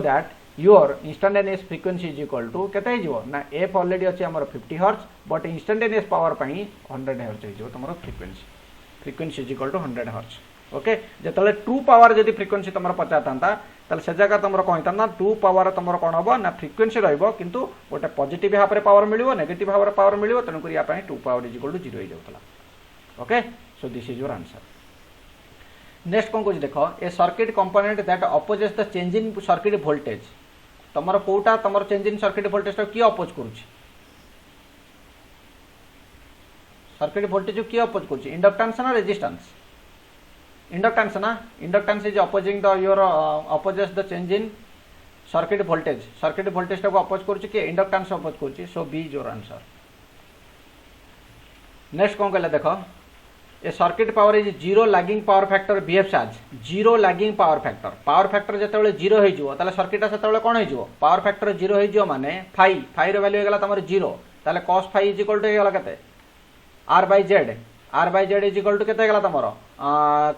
that your instantaneous frequency is equal to केते हिजो ना f ऑलरेडी अछि हमर 50 हर्ट्ज बट इंस्टेंटेनियस पावर पई 100 हर्ट्ज हिजो तमरो frequency is equal to 100 hertz okay जतले 2 power जदी फ्रीक्वेंसी तमरो 50 तांता तले से जगह तमरो कोन ताना 2 पावर तमरो कोन हबो ना फ्रीक्वेंसी रहइबो किंतु गोटे पॉजिटिव हाफ रे पावर मिलिबो नेगेटिव हाफ रे पावर मिलिबो तनु करी या पई 2 पावर इज इक्वल टू 0 हो जाउतला okay so this is your answer next कोन को देखो a circuit component that opposes the change in circuit voltage तमरो कोटा तमरो चेंज इन सर्किट वोल्टेज तो की अपोज करूची सर्किट वोल्टेज की अपोज करूची इंडक्टेंस ना resistance inductance is opposing the your opposes the change in circuit voltage को अपोज करूची कि इंडक्टेंस अपोज करूची so B is your answer next कोन कहले देखो a circuit power is zero lagging power factor behaves as zero lagging power factor जतबेले zero हो जिवो ताले सर्किट सेतबेले कोन हो जिवो पावर फैक्टर जीरो हो जिवो माने फाई रो वैल्यू हो गला तमर जीरो ताले cos phi is equal to हो गला केते r by z is equal to केते गला तमरो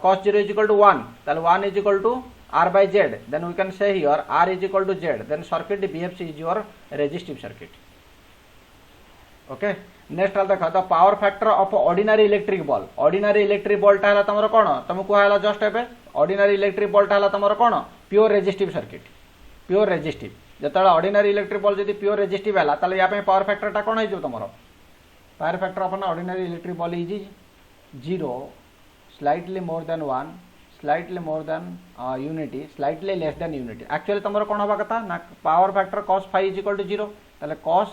cos 0 इज इक्वल टू 1 ताले 1 is equal to r by z then we can say here r is equal to z then circuit behaves is your resistive circuit okay next आल देखा the power factor of ordinary electric bulb टा हला तमरो कोन तुमको हला just एबे ordinary electric bulb टा हला तमरो कोन प्योर रेजिस्टिव जतला ऑर्डिनरी इलेक्ट्रिक बॉल जदी प्योर रेजिस्टिव हला ताले या पे पावर फैक्टर टा कोन हिजो तमरो power factor of an ordinary electric bulb is 0 slightly more than 1 slightly more than unity slightly less than unity actually तमरो कोन होबा कथा ना power factor cos phi is equal to 0 ताले cos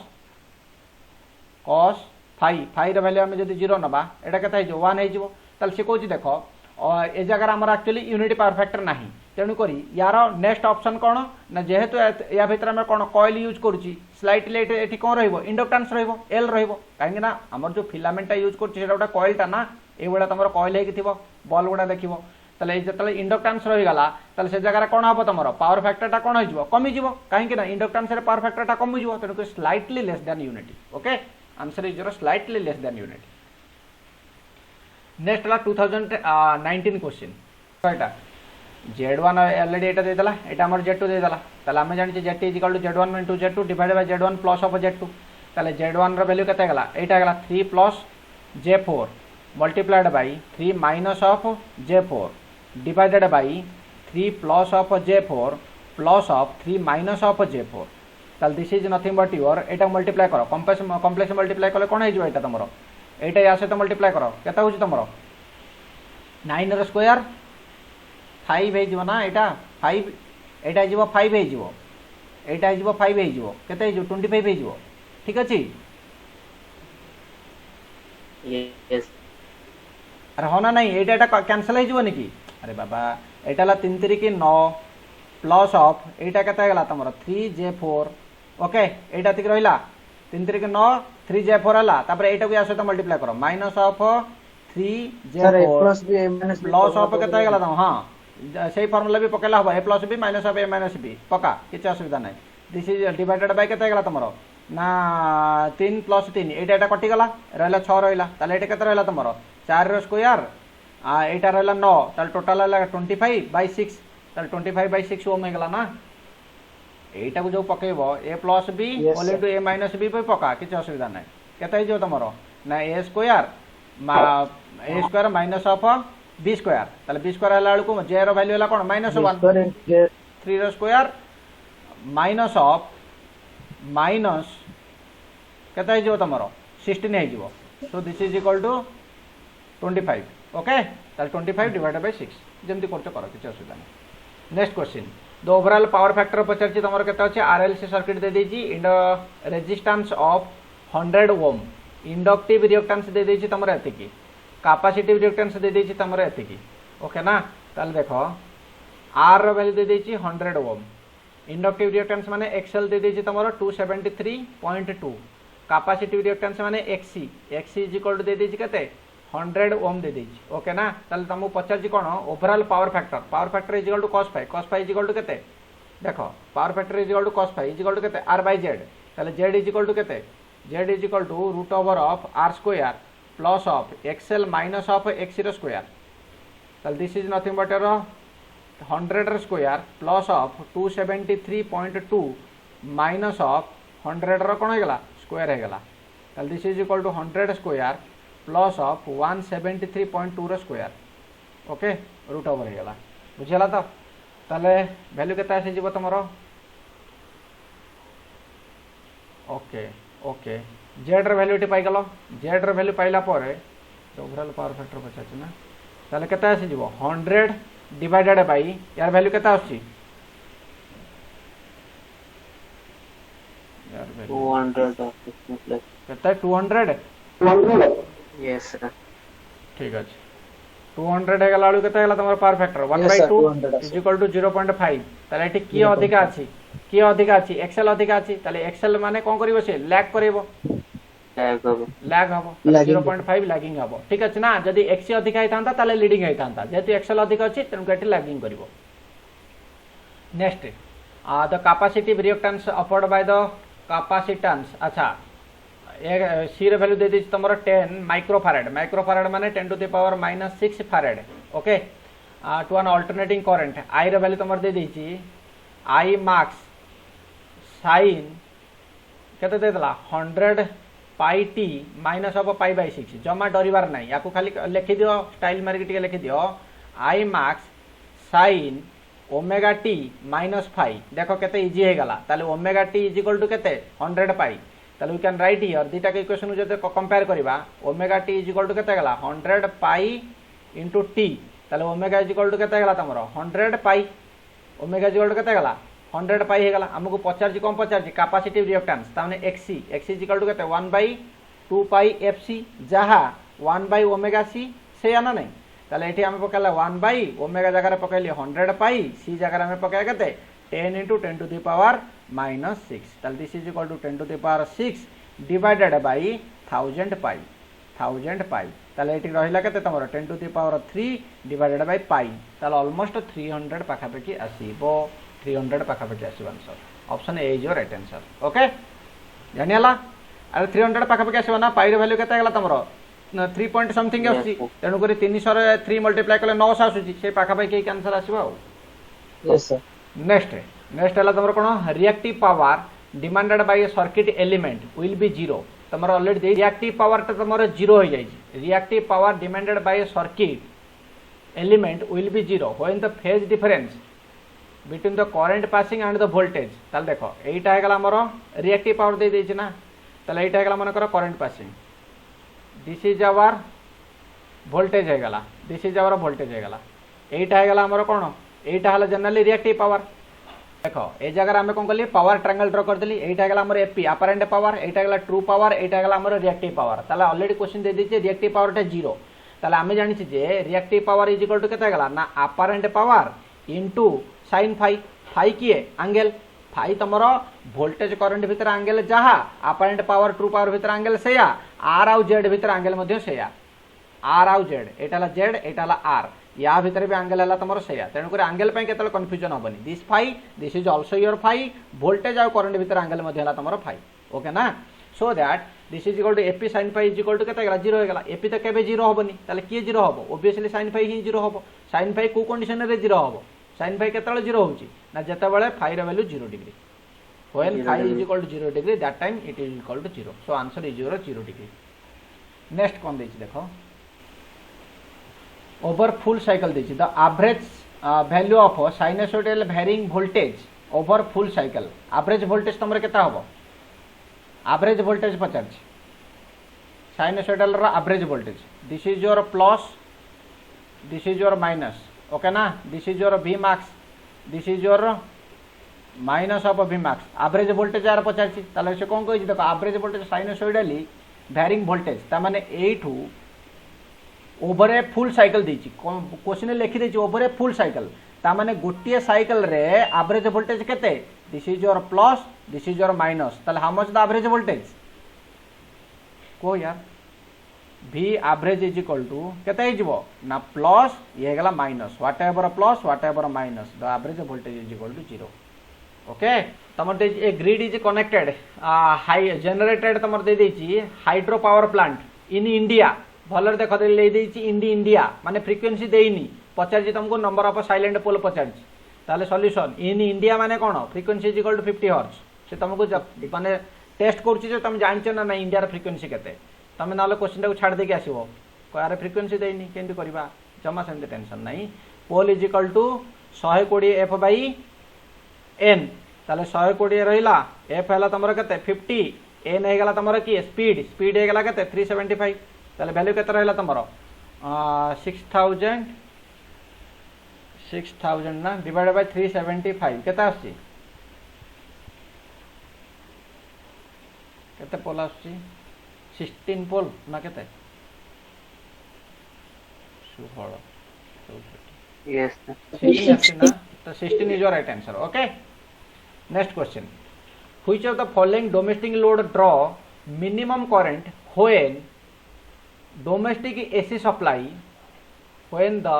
फाई रो वैल्यू हम जदी 0 नबा एटा कथा हिजो 1 हिजो ताले से कोची देखो ए जगह हमर एक्चुअली यूनिटी पावर फैक्टर नाही तेणु करी यार नेक्स्ट ऑप्शन कोन ना जेहेतु या भीतर में कोन कॉइल यूज करूची स्लाइटली एठी कोन रहइबो इंडक्टेंस रहइबो एल रहइबो काहेकि ना हमर जो फिलामेंट यूज करछि सेटा उटा कॉइल टा ना ए बेला तमरो कॉइल हे कि थिबो बॉल गुडा देखिबो ताले जतले इंडक्टेंस रहि गला ताले से जगह कोन हबो तमरो पावर फैक्टर टा कोन होइजबो कमी जिवो काहेकि ना इंडक्टेंस रे पावर फैक्टर टा कमी जिवो तेणु slightly less than unity okay answer is your slightly less than unity next ला 2019 क्वेश्चन एटा Z1 ऑलरेडी एटा दे दला एटा हमर Z2 दे दला ताले हम जानि जे Z equal to Z1 into Z2 divided by Z1 plus of Z2 ताले Z1 रो वैल्यू केते गला एटा गला 3 plus J4 multiplied by 3 minus of J4 divided by 3 plus of J4 plus of 3 minus of J4 ताले this is nothing but your Etah multiply करो complex multiply करले कोन हे जो एटा तमरो एटा या से तो मल्टीप्लाई करो केता होची तमरो 9 रो स्क्वायर 5 हे जीवो ना एटा 5 एटा जीवो 5 हे जीवो एटा जीवो 5 हे जीवो केते हे जो 25 हे जीवो ठीक अछि यस अरे होना नहीं एटा कैंसिल हे जीवो निकी अरे बाबा एटा ला 3 3 की 9 प्लस ऑफ एटा केता गला तमरो 3J4 ओके एटा तिक रहिला 3 3 की 9 3J4 हला तापर एटा को आसे तो मल्टीप्लाई करो minus of 3J4 plus of केता गला त हां सेही फार्मूला भी पकेला हो a plus b minus of a minus b पक्का किछ असुविधा नै दिस इज डिवाइडेड बाय केता गला तमरो ना 3 प्लस 3 एटा कटि गला रहला 6 रहला ताले एटा केता रहला तमरो 4 रो स्क्वायर एटा रहला 9 ताले टोटल रहला 25/6 ताले 25/6 ओम हे गला ना एटा को जो पकेबो a plus b whole into a minus b पे पका किछ असुविधा नै केते हो तुम ना A square minus of B square ताले बी स्क्वायर हला बेलू जे रो वैल्यू हला कोन -1 3 रो स्क्वायर माइनस ऑफ माइनस केते हो तुम 16 हो so this is equal to 25 okay ताले 25 डिवाइडेड बाय 6 जेमती करते कर किसी असुविधा नहीं। Next question the overall power factor पचार तुम के आरएलसी सर्किट दे देजी in resistance of 100 ohm inductive reactance दे देजी तुम एति कैपेसिटिव रिएक्टेंस दे देजी तुम एति ओके ना ताले देखो आर रो वैल्यू दे देजी 100 ओम इंडक्टिव रिएक्टेंस माने एक्सएल दे देजी तुम 273.2 कैपेसिटिव रिएक्टेंस माने XC XC is equal to दे देजी केते 100 ओम दे देजी ओके ना ताले तुमको पचार कौन overall power factor is equal to cos phi is equal to केते देखो power factor is equal to cos phi is equal to केते r बाय z ताले z इज इक्वल टू केते z is equal to root over of r square plus of xl minus of x रो square ताले this is nothing but 100 रो square plus of 273.2 minus of 100 रो कोन हेगला square हेगला ताले this is equal to 100 square plus of 173.2 रो square okay root over हेगला बुझिला तो ताले वैल्यू केता आसी जीवो तमरो ओके ओके जेड रो वैल्यू टी पाई गलो जेड रो वैल्यू पाइला परे ओवरऑल पावर फैक्टर पचाछ ना ताले केता आसी जीवो 100 डिवाइडेड बाय यार वैल्यू केता आसी यार वैल्यू 200 केता 200 yes sir ठीक अछि 200 हेगला आलू केता हेगला तमर power factor 1/2 is equal to 0.5 ताले एठी की अधिक अछि एक्सेल अधिक अछि ताले एक्सेल माने कोन करिवो से लैग करिवो लैग हबो 0.5 लैगिंग हबो ठीक अछि ना जदी एक्सी अधिक आइतांता ताले लीडिंग आइतांता जेतु एक्सेल अधिक अछि तनु केटी लैगिंग करिवो। Next the capacitive reactance afford by the capacitance अच्छा सी रे वैल्यू दे दी तुम 10 माइक्रोफैराड माने 10 to the power -6 farad okay to an alternating current I रे वैल्यू तुम दे दी आई मार्क्स साइन केते दे दला 100 pi T minus of pi by 6 जमा डरिवार नाही याकू खाली लिखि दियो स्टाइल मार्क टिके लिखि दियो आई marks sine omega T minus phi देखो केते इजी हे गला ताले omega T is equal to केते 100 पाई ताले वी कैन राइट हियर दीटा के इक्वेशन जते कंपेयर करबा omega T is equal to केते गला 100 पाई इनटू टी ताले ओमेगा इज इक्वल टू केते गला तमरो 100 pi omega is equal to केते गला 100 पाई हे गला हमको पचार कम पचार कैपेसिटिव रिएक्टेंस ताने XC XC is equal to केते 1/2 पाई एफसी जहा 1/ओमेगा सी से आना नहीं ताले एठी हम पकाला 1/ओमेगा जगह रे पकाइली 100 पाई सी जगह रे हम पकाया केते 10 into 10 to the power -6 ताले this is equal to 10 to the power 6 divided by 1000 pi ताले एठी रहिला केते तमरो 10 to the power 3 divided by pi ताले ऑलमोस्ट 300 पाखापाखि आसीबो 300 पाखापाखि आसीबो answer option A is your right answer okay जानियाला अरे 300 पाखापाखि आसीबो ना पाई रे वैल्यू केते गेला तमरो 3 पॉइंट समथिंग आसी तेनु करी 300 रे 3 मल्टीप्लाई कले 900 आसुची से पाखापाखि आंसर आसीबो यस सर नेक्स्ट है तुम कौन reactive power demanded by circuit element will be zero तुम ऑलरेडी रिएक्टिव पावर तुम जीरो हो जाए reactive power demanded by circuit element will be zero when the phase difference between the current passing and the voltage ताल देखो एटा हेगला हमर reactive power दे देछि ना ताल एटा हेगला मन कर current passing this is our voltage हेगला दिस इज आवर वोल्टेज हेगला एटा हेगला हमर कोन एटा हला जनरली रिएक्टिव पावर देखो ए जगह आम कौन कली पावर ट्रायंगल ड्रॉ कर देली एटा गला हमर एपी अपरेंट पावर एटा गला ट्रू पावर एटा गला हमर रिएक्टिव पावर ताले ऑलरेडी क्वेश्चन दे दीचे रिएक्टिव पावर टा 0 ताले आमे जानि छी जे reactive power is equal to केता गला ना apparent power into sin phi phi किए एंगल फाई तमरो वोल्टेज करंट भीतर एंगल जहा अपरेंट पावर ट्रू पावर भीतर एंगल सेया आर आउ जेड भीतर एंगल मध्ये सेया आर आउ जेड एटाला जेड एटाला आर या भीतर भी एंगल हला तमरो सेया तेनु करे एंगल पय केतल कंफ्यूजन होबनी this phi this is also your phi voltage आउ करंट भीतर एंगल मध्ये हला तमरो फाई ओके ना so that this is equal to AP sin phi is equal to केता गला 0 हो गला एपी तो केबे 0 होबनी ताले के 0 होबो ऑब्वियसली sin फाई ही 0 होबो sin फाई को कंडीशन रे 0 होबो sin फाई केतल 0 होउची ना जेते बेले फाई रे value 0 degree when Zero phi is degree. equal to 0 degree that time it is equal to 0. So answer is 0 degree. Next कौन देछि देखो over full cycle देछि the average value of sinusoidal varying voltage over full cycle average voltage तमरे केता हबो average voltage पचार sinusoidal रा average voltage this is your plus this is your minus okay ना this is your V max this is your minus of V max average voltage यार पचार ताले से कौन कहि देखो average voltage sinusoidally varying voltage ता माने एठू ओवर ए फुल साइकिल देछि क्वेश्चन लिखि देछि ओवर ए फुल साइकिल ता माने गोटिए साइकिल रे एवरेज वोल्टेज केते this is your plus this is your minus ताले how much the average voltage को यार v average is equal to केते हे जबो ना प्लस ये गला minus whatever plus whatever minus the average voltage is equal to 0 okay तमर दे a grid is connected high generated तमर दे देछि hydro power plant in India भलर देख इन इंडिया माने फ्रिक्वेंसी देनी पचार तुमको नंबर ऑफ साइलेंट पोल पचार ताले सॉल्यूशन इन इंडिया माने कौन frequency is equal to 50 hertz से तुमको माने टेस्ट करूची तुम जानछ ना इंडिया रे फ्रिक्वेंसी केते तुम ना क्वेश्चन को छाड़ देके आसीबो यार फ्रिक्वेंसी देनी केंती करबा जमा सेंते टेंशन नहीं pole is equal to 120 F by N ताले 120 रहिला एफ हला तमरो केते 50 एन हे गला तमरो की स्पीड स्पीड हे गला केते 375 ताले वैल्यू केते रहला तमरो 6000 ना डिवाइडेड बाय 375 केते आसी केते पोल आसी 16 पोल ना केते 16 Yes, sir. 16 आसी ना तो 16 is your right answer okay next question which of the following domestic load draw minimum current when domestic AC supply when the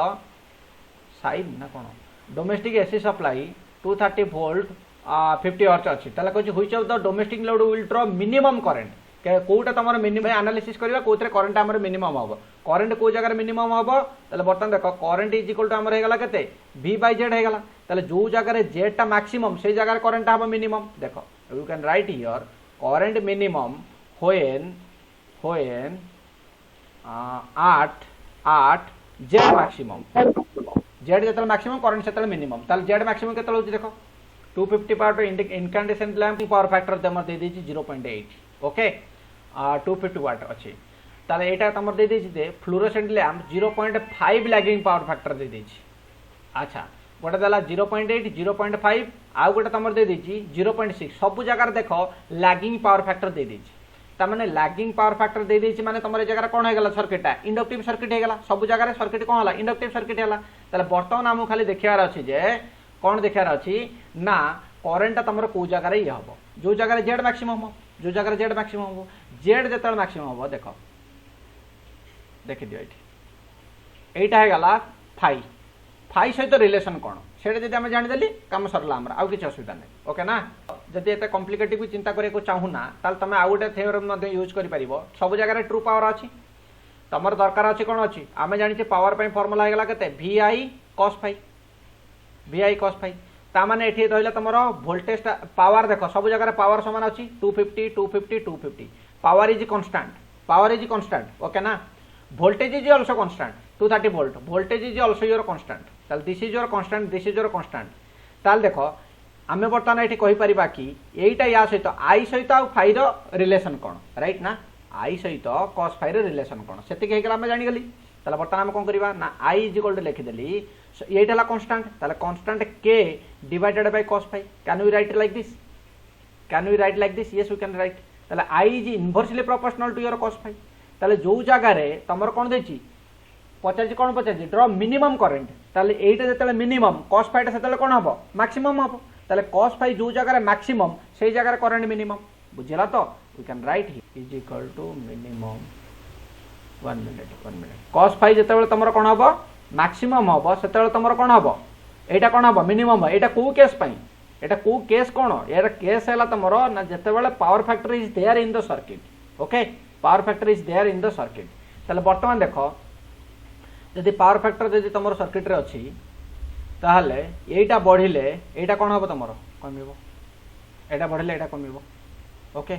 side ना कौन domestic AC supply 230 volt 50 hertz अच्छी ताला कहछि which of the domestic load will draw minimum current के कोटा तमर minimum analysis करबा कोतरे करंट हमर मिनिमम हबो करंट को जगह मिनिमम हबो ताले बर्तन देखो करंट इज इक्वल टू हमर हे गला केते V by Z हे गला ताले जो जगह रे Z टा मैक्सिमम से जगह करंट हबो मिनिमम देखो you can write here current minimum when 8 Z maximum Z जतल मैक्सिमम करंट सेतल मिनिमम ताल Z मैक्सिमम केतल होची देखो 250 power to incandescent lamp power factor तमर दे देची 0.8 ओके 250 वाट अछि ताले एटा तमर दे देची दे fluorescent lamp 0.5 lagging power factor दे देची अच्छा गोटे देला 0.8 0.5 आ गोटे तमर दे देची 0.6 सब जगह देखो लैगिंग पावर फैक्टर दे देची तामाने लैगिंग पावर फैक्टर दे देछि माने तमरे जगह कोन हे गला सर्किट इंडक्टिव सर्किट हे गला सब जगह सर्किट कोन हला इंडक्टिव सर्किट हला ताले वर्तमान हमु खाली देखियार अछि जे कोन देखियार अछि ना करंट तमरो को जगह रे हबो जो जगह रे जेड मैक्सिमम हो जो जगह जेड मैक्सिमम हो जेड जेतल मैक्सिमम हो देखो देखि दियो एटा हे गला फाई फाई सहित रिलेशन कोन सेटा जदि हम जानि देली काम सरला हमरा आ किछ असुविधा नै ओके ना जदि एते कॉम्प्लिकेटेड चिंता करे को चाहू ना ताल तमे आ गोटे थ्योरम मध्ये यूज करि परिबो सब जगह रे ट्रू पावर अछि तमर दरकार अछि कोन अछि आमे जानि छै पावर पई फार्मूला हेगला केते vi cos phi ता माने एठी रहइला तमरो वोल्टेज पावर देखो सब जगह रे पावर समान अछि 250 पावर इज कांस्टेंट ओके ना voltage is also constant 230 volt voltage is also your constant ताल this is your constant ताल देखो आमे बर्तमान एठी कहि परिबा कि एटा या सहित i सहित आ फाई रो रिलेशन कोन राइट ना i सहित cos phi रो रिलेशन कोन सेति के हेगला हम जानि गली ताले बर्तमान हम कोन करिबा ना i इज इक्वल टू लिखि देली एटा ला कांस्टेंट ताले constant k divided by cos phi can we write like this yes we can write ताले i is inversely proportional to your cos phi ताले जो जगह रे तमर कोन देछि पचार ड्रॉ मिनिमम करंट ताले एटा जतले मिनिमम cos phi ता सेतले कोन हबो मैक्सिमम हबो ताले cos phi जो जगह रे मैक्सिमम से जगह रे करंट मिनिमम बुझिला तो we can write is equal to minimum 1 minute cos phi जतले तमर कोन हबो मैक्सिमम हबो सेतले तमर कोन हबो एटा कोन हबो मिनिमम एटा को केस पई एटा को केस कोन यार केस हैला तमर ना जतबेले power factor is there in the circuit okay power factor is there in the circuit ताले वर्तमान देखो जदि पावर फैक्टर जदि तमर सर्किट रे अछि ताहले एटा बढ़िले एटा कोन हबो तमर कमिबो एटा बढ़ले एटा कमिबो ओके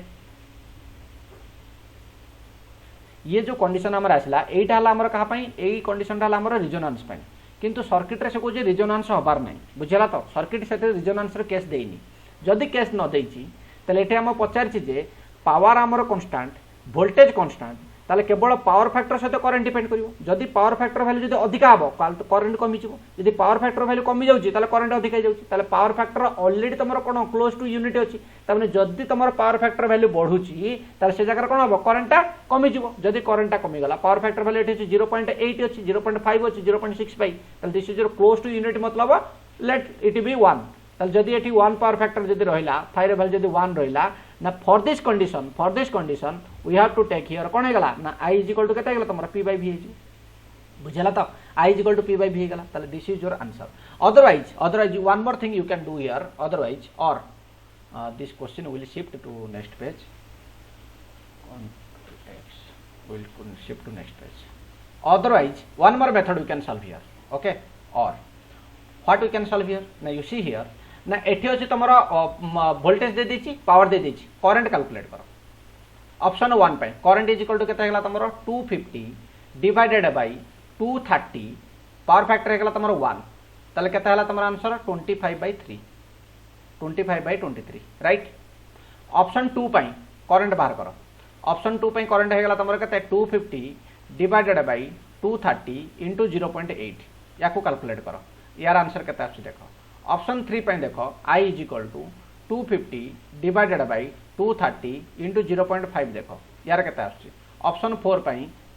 ये जो कंडीशन हमर आसला एटा हला हमर कहा पई एई कंडीशन हला हमर रिजोनेंस पई किंतु सर्किट रे से कोजे रिजोनेंस होबार नै बुझला तो सर्किट से रिजोनेंस रे केस देइनी जदि केस न देइची तले एटे हम पचारछि जे पावर हमर कांस्टेंट वोल्टेज कांस्टेंट ताले केवल पावर फैक्टर सहित करंट डिपेंड करिवो जदि पावर फैक्टर वैल्यू जदि अधिका हबो करंट कमी जिवो जदि पावर फैक्टर वैल्यू कमी जाउची ताले करंट अधिका जाउची ताले पावर फैक्टर ऑलरेडी तमरो कोन क्लोज टू यूनिट अछि ताने जदि तमरो पावर फैक्टर वैल्यू बढ़ुची ताले से जगह कोन हबो करंटटा कमी जिवो जदि करंटटा कमी गला पावर फैक्टर वैल्यू एठी 0.8 अछि 0.5 अछि 0.65 ताले this is your close to unit मतलब लेट इट बी 1 ताले जदि एठी 1 पावर फैक्टर जदि रहिला फाइर वैल्यू जदि 1 रहिला ना for this condition we have to take here कोन हेगला ना I इज इक्वल टू केते हेगला तमरा P by V हेजी बुझला तो I is equal to P by V हेगला ताले this is your answer otherwise one more thing you can do here otherwise और this question will shift to next page will shift to next page otherwise one more method we can solve here okay or what we can solve here now you see here ना एठी अछि तमरा voltage दे देछि power दे देछि current calculate करो option 1 पे current is equal to केते हेगला तमरा 250 डिवाइडेड बाय 230 पावर फैक्टर हेगला तमरा 1 तले केते हेला तमरा आंसर 25/3 25/23 राइट ऑप्शन 2 पे करंट बाहर करो ऑप्शन 2 पे करंट हेगला तमरा केते 250 डिवाइडेड बाय 230 इनटू 0.8 याको कैलकुलेट करो यार आंसर केते आछि देखो ऑप्शन 3 पे देखो I is equal to 250 divided by 230 into 0.5 देखो यार केते आछि ऑप्शन 4 पे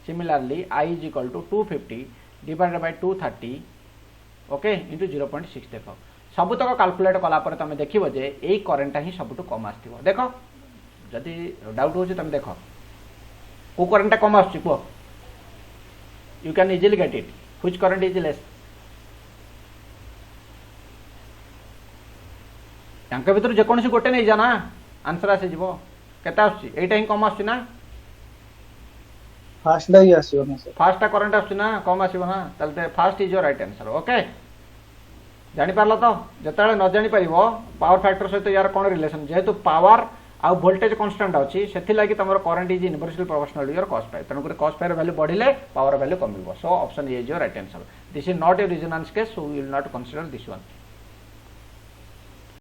similarly I is equal to 250 divided by 230 okay into 0.6 देखो सबुतक कैलकुलेट कला पर तमे देखिबो जे एई करंट ही सबुटु कम आस्थिबो देखो जदि डाउट होछि तमे देखो को करंट कम आछि को you can easily get it which current is less यांके भीतर जे कोनसी गोटे नै जाना आंसर आसे जीवो केता आछि एटा ही कम आछि ना फास्ट डाई आसीओ ना सर फास्ट करंट आछि ना कम आसीबो ना तलते first is your right answer okay जानि पारलो तो जताले न जानि परिबो पावर फैक्टर सहित यार कोन रिलेशन जेहेतु पावर आ वोल्टेज कांस्टेंट अछि सेथि लागि तमरो current is inversely proportional your cos phi तनो कॉस पाई वैल्यू बढ़िले पावर वैल्यू कमिबो so option A is your right answer this is not a resonance case so we will not consider this one